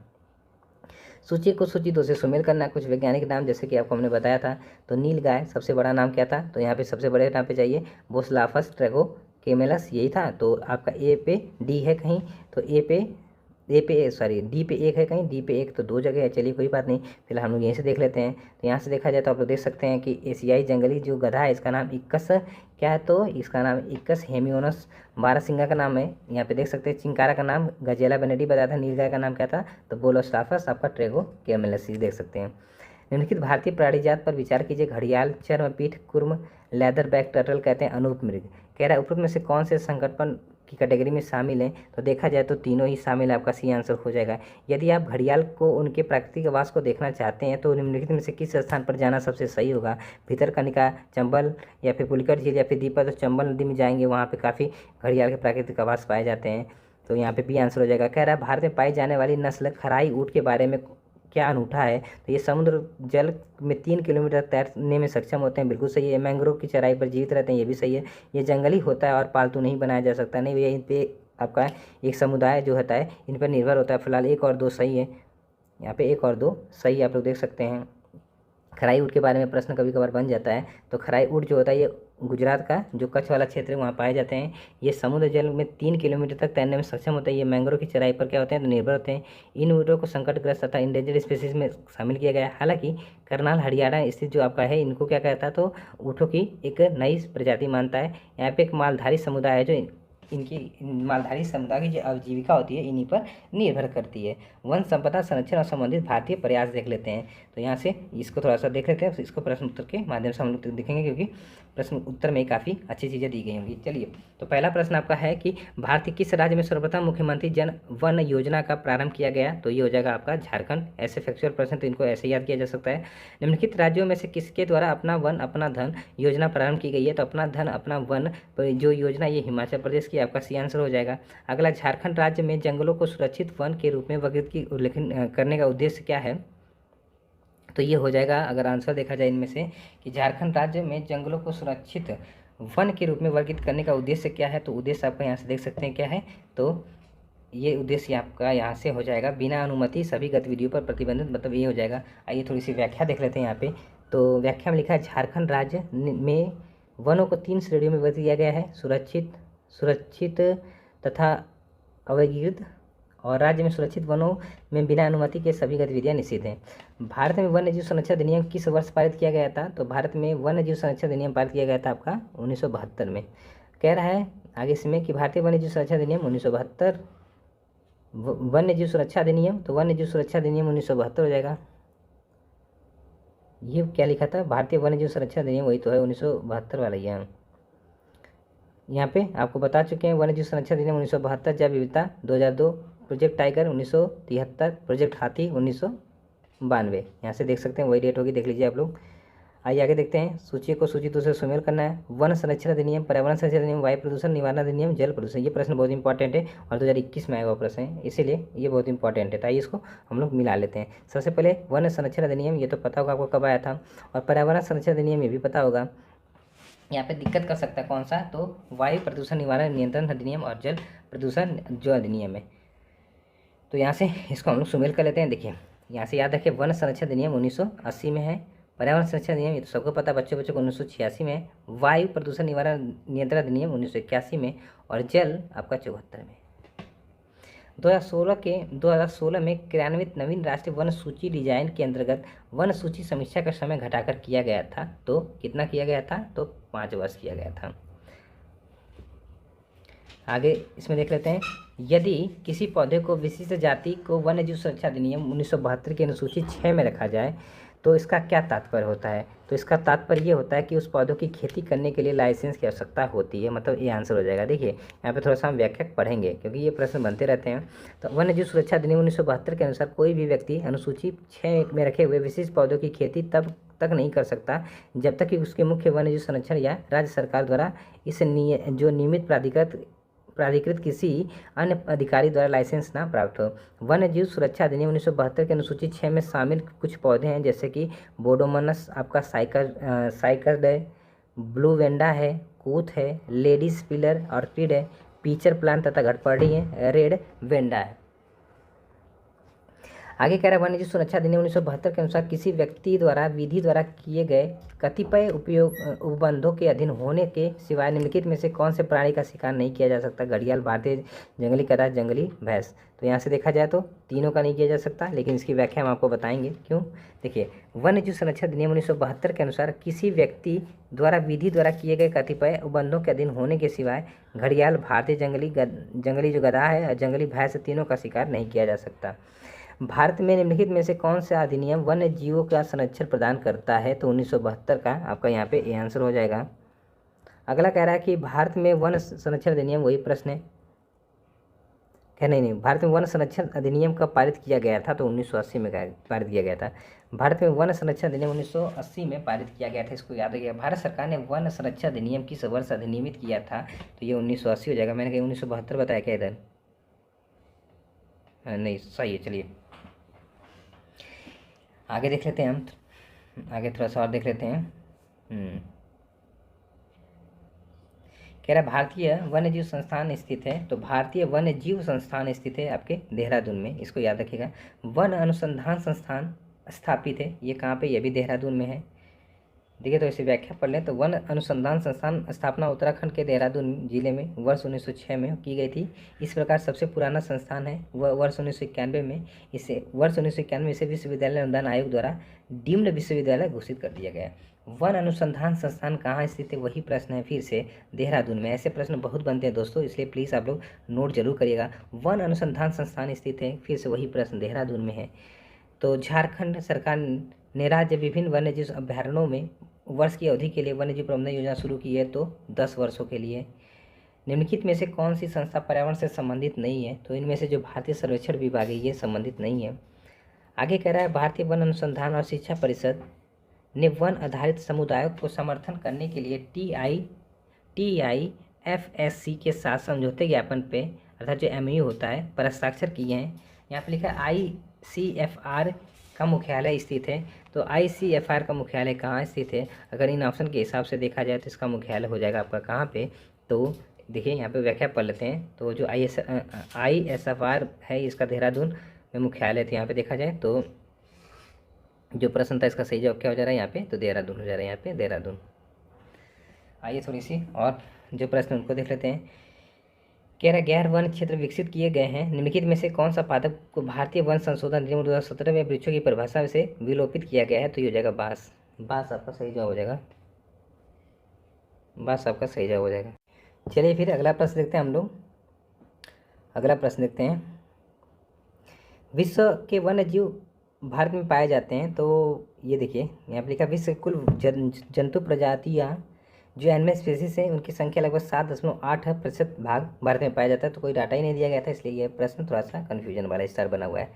सूची को सूची 2 से सुमेल करना। कुछ वैज्ञानिक नाम जैसे कि आपको हमने बताया था, तो नील गाय सबसे बड़ा नाम क्या था, तो यहाँ पे सबसे बड़े नाम पे चाहिए बोसलाफस ट्रैगो केमेलस, यही था। तो आपका ए पे डी है कहीं, तो डी पे 1 है कहीं, डी पे 1 तो 2 जगह है। चलिए कोई बात नहीं, फिलहाल हम लोग यहीं से देख लेते हैं। तो यहाँ से देखा जाए तो आप लोग देख सकते हैं कि एशियाई जंगली जो गधा है इसका नाम इक्कस क्या है, तो इसका नाम इक्कस हेमियोनस। बारहसिंगा का नाम है, यहाँ पे देख सकते हैं। चिंकारा का नाम गजेला बेनेडी बताया था। नीलगाय का नाम क्या था, तो बोलोस्टाफस, आपका ट्रेगो केमेलस देख सकते हैं। निम्नलिखित भारतीय प्राणी जात पर विचार कीजिए, घड़ियाल, चर्मपीठ, कुर्म, लेदर बैक टर्टल कहते हैं अनूप मृग। कह रहा है उपरोक्त में से कौन से संकटपन की कैटेगरी में शामिल हैं, तो देखा जाए तो तीनों ही शामिल है, आपका सी आंसर हो जाएगा। यदि आप घड़ियाल को उनके प्राकृतिक आवास को देखना चाहते हैं तो निम्नलिखित में से किस स्थान पर जाना सबसे सही होगा। भितरकनिका, चंबल या फिर पुलिकट झील या फिर दीपा, तो चंबल नदी में जाएंगे, वहाँ पे काफ़ी घड़ियाल के प्राकृतिक आवास पाए जाते हैं। तो यहाँ पे बी आंसर हो जाएगा। कह रहा है भारत में पाई जाने वाली नस्ल खराई ऊँट के बारे में क्या अनूठा है, तो ये समुद्र जल में 3 किलोमीटर तैरने में सक्षम होते हैं, बिल्कुल सही है। मैंग्रोव की चराई पर जीवित रहते हैं, ये भी सही है। ये जंगली होता है और पालतू नहीं बनाया जा सकता, नहीं भैया, इन पे आपका एक समुदाय जो होता है इन पर निर्भर होता है। फिलहाल 1 और 2 सही है, यहाँ पे 1 और 2 सही आप लोग देख सकते हैं। खराई ऊँट के बारे में प्रश्न कभी कभार बन जाता है, तो खराई ऊँट जो होता है ये गुजरात का जो कच्छ वाला क्षेत्र है वहाँ पाए जाते हैं। ये समुद्र जल में 3 किलोमीटर तक तैरने में सक्षम होता है। ये मैंग्रोव की चराई पर क्या होते हैं, तो निर्भर होते हैं। इन ऊँटों को संकटग्रस्त तथा इंडेंजर्ड स्पीसीज में शामिल किया गया है। हालांकि करनाल हरियाणा स्थित जो आपका है इनको क्या कहता है, तो ऊँटों की एक नई प्रजाति मानता है। यहाँ पे एक मालधारी समुदाय है जो इनकी मालधारी समुदाय की जो आजीविका होती है इन्हीं पर निर्भर करती है। वन संपदा संरक्षण और संबंधित भारतीय प्रयास देख लेते हैं। तो यहाँ से इसको थोड़ा सा देख लेते हैं, इसको प्रश्न उत्तर के माध्यम से हम लोग देखेंगे, क्योंकि प्रश्न उत्तर में काफ़ी अच्छी चीज़ें दी गई होंगी। चलिए, तो पहला प्रश्न आपका है कि भारत के किस राज्य में सर्वप्रथम मुख्यमंत्री जन वन योजना का प्रारंभ किया गया, तो ये हो जाएगा आपका झारखंड। ऐसे फैक्चुअल प्रश्न तो इनको ऐसे याद किया जा सकता है। निम्नलिखित राज्यों में से किसके द्वारा अपना वन अपना धन योजना प्रारंभ की गई है, तो अपना धन अपना वन जो योजना ये हिमाचल प्रदेश की, आपका सी आंसर हो जाएगा। अगला, झारखंड राज्य में जंगलों को सुरक्षित वन के रूप में वर्गीकृत की उल्लेखन करने का उद्देश्य क्या है, तो ये हो जाएगा अगर आंसर देखा जाए इनमें से कि झारखंड राज्य में जंगलों को सुरक्षित वन के रूप में वर्गीकृत करने का उद्देश्य क्या है, तो उद्देश्य आपका यहाँ से देख सकते हैं क्या है, तो ये उद्देश्य आपका यहाँ से हो जाएगा बिना अनुमति सभी गतिविधियों पर प्रतिबंधित, मतलब ये हो जाएगा। आइए थोड़ी सी व्याख्या देख लेते हैं यहाँ पे। तो व्याख्या में लिखा है झारखंड राज्य में वनों को 3 श्रेणियों में वर्गीकृत किया गया है, सुरक्षित तथा अवर्गीकृत, और राज्य में सुरक्षित वनों में बिना अनुमति के सभी गतिविधियां निषिद्ध हैं। भारत में वन्य जीव संरक्षण अधिनियम किस वर्ष पारित किया गया था, तो भारत में वन्य जीव संरक्षण अधिनियम पारित किया गया था आपका 1972 में। कह रहा है आगे इसमें कि भारतीय वन्य जीव सुरक्षा अधिनियम 1972, वन्य जीव सुरक्षा अधिनियम, तो वन्य जीव सुरक्षा अधिनियम 1972 हो जाएगा। ये क्या लिखा था, भारतीय वन्य जीव सुरक्षा अधिनियम, वही तो है 1972 वाला ही है। यहाँ पे आपको बता चुके हैं वन्य जीव संरक्षण अधिनियम 1972, जैव विविधता 2002, प्रोजेक्ट टाइगर 1973, प्रोजेक्ट हाथी 1992। यहाँ से देख सकते हैं वही डेट होगी, देख लीजिए आप लोग। आइए आगे देखते हैं, सूची को सूची 2 से सुमेल करना है। वन संरक्षण अधिनियम, पर्यावरण संरक्षण अधिनियम, वायु प्रदूषण निवारण अधिनियम, जल प्रदूषण, ये प्रश्न बहुत इंपॉर्टेंट है और 2021 में आया हुआ प्रश्न है, इसीलिए ये बहुत इंपॉर्टेंट है। तो आइए इसको हम लोग मिला लेते हैं। सबसे पहले वन संरक्षण अधिनियम, ये तो पता होगा आपको कब आया था, और पर्यावरण संरक्षण अधिनियम ये भी पता होगा। यहाँ पे दिक्कत कर सकता है कौन सा, तो वायु प्रदूषण निवारण नियंत्रण अधिनियम और जल प्रदूषण जो अधिनियम है। तो यहाँ से इसको हम लोग सुमेल कर लेते हैं। देखिए यहाँ से याद रखिए, वन संरक्षण अधिनियम 1980 में है, पर्यावरण संरक्षण अधिनियम ये तो सबको पता बच्चों को 1986 में, वायु प्रदूषण निवारण नियंत्रण अधिनियम 1981 में, और जल आपका 74 में। 2016 में क्रियान्वित नवीन राष्ट्रीय वन सूची डिजाइन के अंतर्गत वन सूची समीक्षा का समय घटाकर किया गया था, तो कितना किया गया था, तो 5 वर्ष किया गया था। आगे इसमें देख लेते हैं, यदि किसी पौधे को विशिष्ट जाति को वन्य जीव सुरक्षा अधिनियम 1972 की अनुसूची 6 में रखा जाए तो इसका क्या तात्पर्य होता है। तो इसका तात्पर्य ये होता है कि उस पौधों की खेती करने के लिए लाइसेंस की आवश्यकता होती है, मतलब ये आंसर हो जाएगा। देखिए यहाँ पे थोड़ा सा हम व्याख्या पढ़ेंगे क्योंकि ये प्रश्न बनते रहते हैं। तो वन्य जीव सुरक्षा अधिनियम 1972 के अनुसार कोई भी व्यक्ति अनुसूची 6 में रखे हुए विशिष्ट पौधों की खेती तब तक नहीं कर सकता जब तक कि उसके मुख्य वन्य जीव संरक्षण या राज्य सरकार द्वारा इस जो नियमित प्राधिकृत किसी अन्य अधिकारी द्वारा लाइसेंस ना प्राप्त हो। वन्य जीव सुरक्षा अधिनियम 1972 के अनुसूची 6 में शामिल कुछ पौधे हैं जैसे कि बोडोमोनस आपका साइकर्ड है, ब्लू वेंडा है, कूथ है, लेडीज पिलर ऑर्किड है, पीचर प्लांट तथा घटपर्डी है, रेड वेंडा है। आगे कह रहा है वन्य जीव सुरक्षा अधिनियम 1972 के अनुसार किसी व्यक्ति द्वारा विधि द्वारा किए गए कतिपय उपबंधों के अधीन होने के सिवाय निम्नलिखित में से कौन से प्राणी का शिकार नहीं किया जा सकता। घड़ियाल, भारतीय जंगली गधा, जंगली भैंस। तो यहाँ से देखा जाए तो तीनों का नहीं किया जा सकता, लेकिन इसकी व्याख्या हम आपको बताएंगे क्यों। देखिए वन्य जीव संरक्षण अधिनियम 1972 के अनुसार किसी व्यक्ति द्वारा विधि द्वारा किए गए कतिपय उपबंधों के अधीन होने के सिवाय घड़ियाल, भारतीय जंगली जो गधा है, जंगली भैंस, तीनों का शिकार नहीं किया जा सकता। भारत में निम्नलिखित में से कौन सा अधिनियम वन्य जीवों का संरक्षण प्रदान करता है। तो 1972 का आपका यहाँ पे ये आंसर हो जाएगा। अगला कह रहा है कि भारत में वन संरक्षण अधिनियम, वही प्रश्न है क्या, नहीं, भारत में वन संरक्षण अधिनियम कब पारित किया गया था। तो 1980 में पारित किया गया था। भारत में वन संरक्षण अधिनियम 1980 में पारित किया गया था, इसको याद रखिएगा। भारत सरकार ने वन संरक्षण अधिनियम किस वर्ष अधिनियमित किया था। तो ये 1980 हो जाएगा। मैंने कहा 1972 बताया क्या इधर, नहीं सही है। चलिए आगे देख लेते हैं हम, आगे थोड़ा सा और देख लेते हैं। कह रहा भारतीय वन्य जीव संस्थान स्थित है। तो भारतीय वन्य जीव संस्थान स्थित है आपके देहरादून में, इसको याद रखिएगा। वन अनुसंधान संस्थान स्थापित है, ये कहाँ पे, ये भी देहरादून में है। देखिए तो इसे व्याख्या पढ़ लें। तो वन अनुसंधान संस्थान स्थापना उत्तराखंड के देहरादून जिले में वर्ष 1906 में की गई थी। इस प्रकार सबसे पुराना संस्थान है वह वर्ष 1991 में इसे विश्वविद्यालय अनुदान आयोग द्वारा डीम्ड विश्वविद्यालय घोषित कर दिया गया। वन अनुसंधान संस्थान कहाँ स्थित है, वही प्रश्न है फिर से देहरादून में। ऐसे प्रश्न बहुत बनते हैं दोस्तों, इसलिए प्लीज़ आप लोग नोट जरूर करिएगा। वन अनुसंधान संस्थान स्थित है, फिर से वही प्रश्न देहरादून में है। तो झारखंड सरकार ने राज्य विभिन्न वन्य जीव अभ्यारण्यों में वर्ष की अवधि के लिए वन्य जीव प्रबंधन योजना शुरू की है, तो 10 वर्षों के लिए। निम्नलिखित में से कौन सी संस्था पर्यावरण से संबंधित नहीं है। तो इनमें से जो भारतीय सर्वेक्षण विभाग है ये संबंधित नहीं है। आगे कह रहा है भारतीय वन अनुसंधान और शिक्षा परिषद ने वन आधारित समुदायों को समर्थन करने के लिए TIFSC के साथ समझौते ज्ञापन पे, अर्थात जो MOU होता है, पर हस्ताक्षर किए हैं। यहाँ पे लिखा है ICFR का मुख्यालय स्थित है। तो ICFR का मुख्यालय कहाँ स्थित है, अगर इन ऑप्शन के हिसाब से देखा जाए तो इसका मुख्यालय हो जाएगा आपका कहाँ पे। तो देखिए यहाँ पे व्याख्या पढ़ लेते हैं। तो जो ICFR है इसका देहरादून में मुख्यालय थे। यहाँ पे देखा जाए तो जो प्रश्न था इसका सही जवाब क्या हो जा रहा है यहाँ पे, तो देहरादून हो जा रहा है यहाँ पे, देहरादून। आइए थोड़ी सी और जो प्रश्न उनको देख लेते हैं। कह रहा गैर वन क्षेत्र विकसित किए गए हैं, निम्नलिखित में से कौन सा पादप को भारतीय वन संशोधन अधिनियम 2017 में वृक्षों की परिभाषा से विलोपित किया गया है। तो ये हो जाएगा बांस। बांस आपका सही जवाब हो जाएगा, बांस आपका सही जवाब हो जाएगा। चलिए फिर अगला प्रश्न देखते हैं हम लोग। अगला प्रश्न देखते हैं, विश्व के वन्य जीव भारत में पाए जाते हैं। तो ये देखिए यहाँ पर लिखा विश्व कुल जंतु प्रजातियाँ जो एनिमल स्पीसीज है उनकी संख्या लगभग 7.8% भाग भारत में पाया जाता है। तो कोई डाटा ही नहीं दिया गया था, इसलिए यह प्रश्न थोड़ा सा कन्फ्यूजन वाला स्टार बना हुआ है।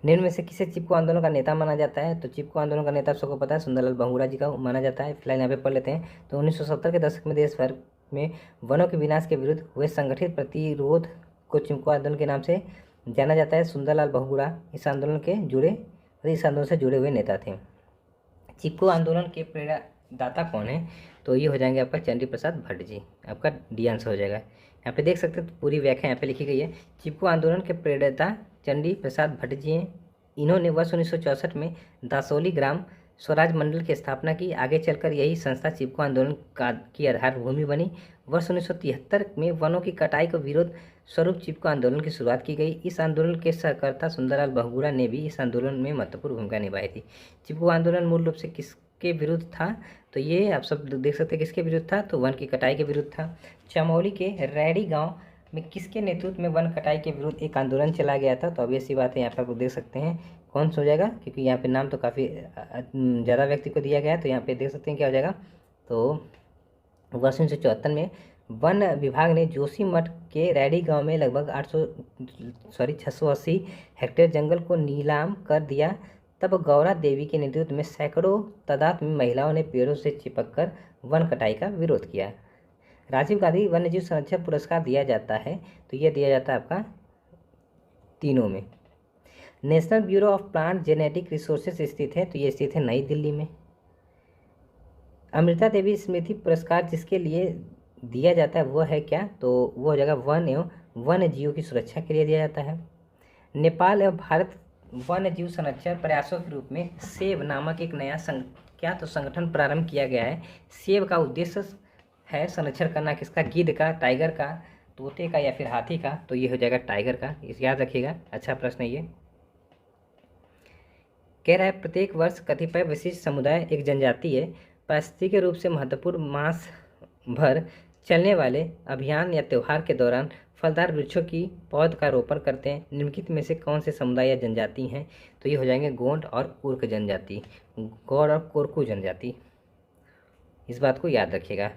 निम्न में से किसे चिपको आंदोलन का नेता माना जाता है। तो चिपको आंदोलन का नेता सबको पता है, सुंदरलाल बहुगुणा जी का माना जाता है। फिलहाल यहाँ पे पढ़ लेते हैं। तो 1970 के दशक में देश भर में वनों के विनाश के विरुद्ध हुए संगठित प्रतिरोध को चिपको आंदोलन के नाम से जाना जाता है। सुंदरलाल बहुगुणा इस आंदोलन से जुड़े हुए नेता थे। चिपको आंदोलन के प्रेरणादाता कौन है। तो ये हो जाएंगे आपका चंडी प्रसाद भट्ट जी, आपका डी आंसर हो जाएगा। यहाँ पे देख सकते हैं तो पूरी व्याख्या यहाँ पे लिखी गई है। चिपको आंदोलन के प्रेरणादाता चंडी प्रसाद भट्ट जी हैं। इन्होंने वर्ष 1964 में दासोली ग्राम स्वराज मंडल की स्थापना की। आगे चलकर यही संस्था चिपको आंदोलन की आधारभूमि बनी। वर्ष 1973 में वनों की कटाई को विरोध स्वरूप चिपको आंदोलन की शुरुआत की गई। इस आंदोलन के सहकर्ता सुंदरलाल बहुगुणा ने भी इस आंदोलन में महत्वपूर्ण भूमिका निभाई थी। चिपको आंदोलन मूल रूप से किसके विरुद्ध था। तो ये आप सब देख सकते हैं किसके विरुद्ध था, तो वन की कटाई के विरुद्ध था। चमोली के रैडी गांव में किसके नेतृत्व में वन कटाई के विरुद्ध एक आंदोलन चला गया था? तो ऑब्वियस सी बात है, यहाँ पर आप लोग देख सकते हैं कौन सा हो जाएगा, क्योंकि यहाँ पे नाम तो काफ़ी ज़्यादा व्यक्ति को दिया गया है, तो यहाँ पे देख सकते हैं क्या हो जाएगा। तो वर्ष 1974 में वन विभाग ने जोशीमठ के रैडी गांव में लगभग 680 हेक्टेयर जंगल को नीलाम कर दिया। तब गौरा देवी के नेतृत्व में सैकड़ों तादाद में महिलाओं ने पेड़ों से चिपककर वन कटाई का विरोध किया। राजीव गांधी वन्यजीव संरक्षण पुरस्कार दिया जाता है, तो यह दिया जाता है आपका तीनों में। National bureau of plant genetic resources स्थित है, तो ये स्थित है नई दिल्ली में। अमृता देवी स्मृति पुरस्कार जिसके लिए दिया जाता है वो है क्या? तो वो हो जाएगा वन एवं वन्य जीवों की सुरक्षा के लिए दिया जाता है। नेपाल एवं भारत वन्य जीव संरक्षण प्रयासों के रूप में सेब नामक एक नया संगठन प्रारंभ किया गया है। सेब का उद्देश्य है संरक्षण करना किसका? गिद्ध का, टाइगर का, तोते का या फिर हाथी का? तो ये हो जाएगा टाइगर का, इसे याद रखिएगा, अच्छा प्रश्न है ये। कह रहा है प्रत्येक वर्ष कतिपय विशिष्ट समुदाय एक जनजाति है पारिस्थितिक के रूप से महत्वपूर्ण मास भर चलने वाले अभियान या त्यौहार के दौरान फलदार वृक्षों की पौध का रोपण करते हैं। निम्नलिखित में से कौन से समुदाय या जनजाति हैं? तो ये हो जाएंगे गोंड और कुर्क जनजाति, गौड़ और कोरकू जनजाति, इस बात को याद रखिएगा।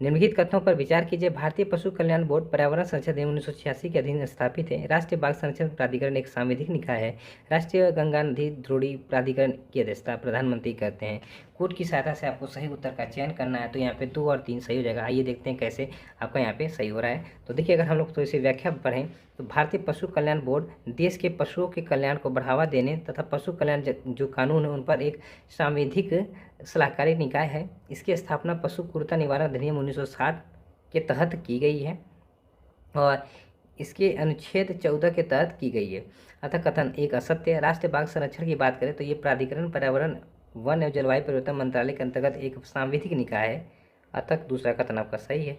निम्नलिखित कथनों पर विचार कीजिए। भारतीय पशु कल्याण बोर्ड पर्यावरण संरक्षण अधिनियम 1986 के अधीन स्थापित है। राष्ट्रीय बाघ संरक्षण प्राधिकरण एक सांविधिक निकाय है। राष्ट्रीय गंगा नदी ध्रुवी प्राधिकरण की अध्यक्षता प्रधानमंत्री करते हैं। कोड की सहायता से आपको सही उत्तर का चयन करना है, तो यहाँ पे 2 और 3 सही हो जाएगा। आइए देखते हैं कैसे आपका यहाँ पे सही हो रहा है। तो देखिए, अगर हम लोग तो इसे व्याख्या पढ़ें तो भारतीय पशु कल्याण बोर्ड देश के पशुओं के कल्याण को बढ़ावा देने तथा पशु कल्याण जो कानून है उन पर एक सांविधिक सलाहकारी निकाय है। इसकी स्थापना पशु क्रूरता निवारण अधिनियम 1960 के तहत की गई है और इसके अनुच्छेद 14 के तहत की गई है। अतः कथन एक असत्य है। राष्ट्रीय बाघ संरक्षण की बात करें तो ये प्राधिकरण पर्यावरण वन एवं जलवायु परिवर्तन मंत्रालय के अंतर्गत एक सांविधिक निकाय है, अतः दूसरा कथन आपका सही है।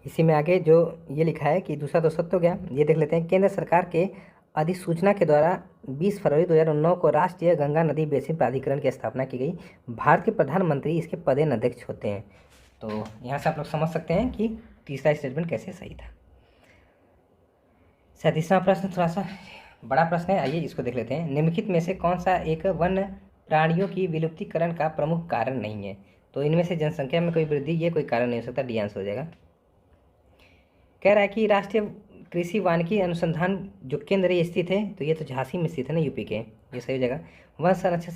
इसी में आगे जो ये लिखा है कि दूसरा तो सत्य हो गया, ये देख लेते हैं। केंद्र सरकार के अधिसूचना के द्वारा 20 फरवरी 2009 को राष्ट्रीय गंगा नदी बेसिन प्राधिकरण की स्थापना की गई। भारत के प्रधानमंत्री इसके पदेन अध्यक्ष होते हैं। तो यहाँ से आप लोग समझ सकते हैं कि तीसरा स्टेटमेंट कैसे सही था। 37वां प्रश्न थोड़ा सा बड़ा प्रश्न है, आइए इसको देख लेते हैं। निम्नलिखित में से कौन सा एक वन्य प्राणियों की विलुप्तीकरण का प्रमुख कारण नहीं है? तो इनमें से जनसंख्या में कोई वृद्धि, ये कोई कारण नहीं हो सकता, डी आंसर हो जाएगा। कह रहा है कि राष्ट्रीय कृषि वानिकी अनुसंधान जो केंद्र स्थित है, तो ये तो झांसी में स्थित है ना, यूपी के, ये सही हो जाएगा। वन संरक्षण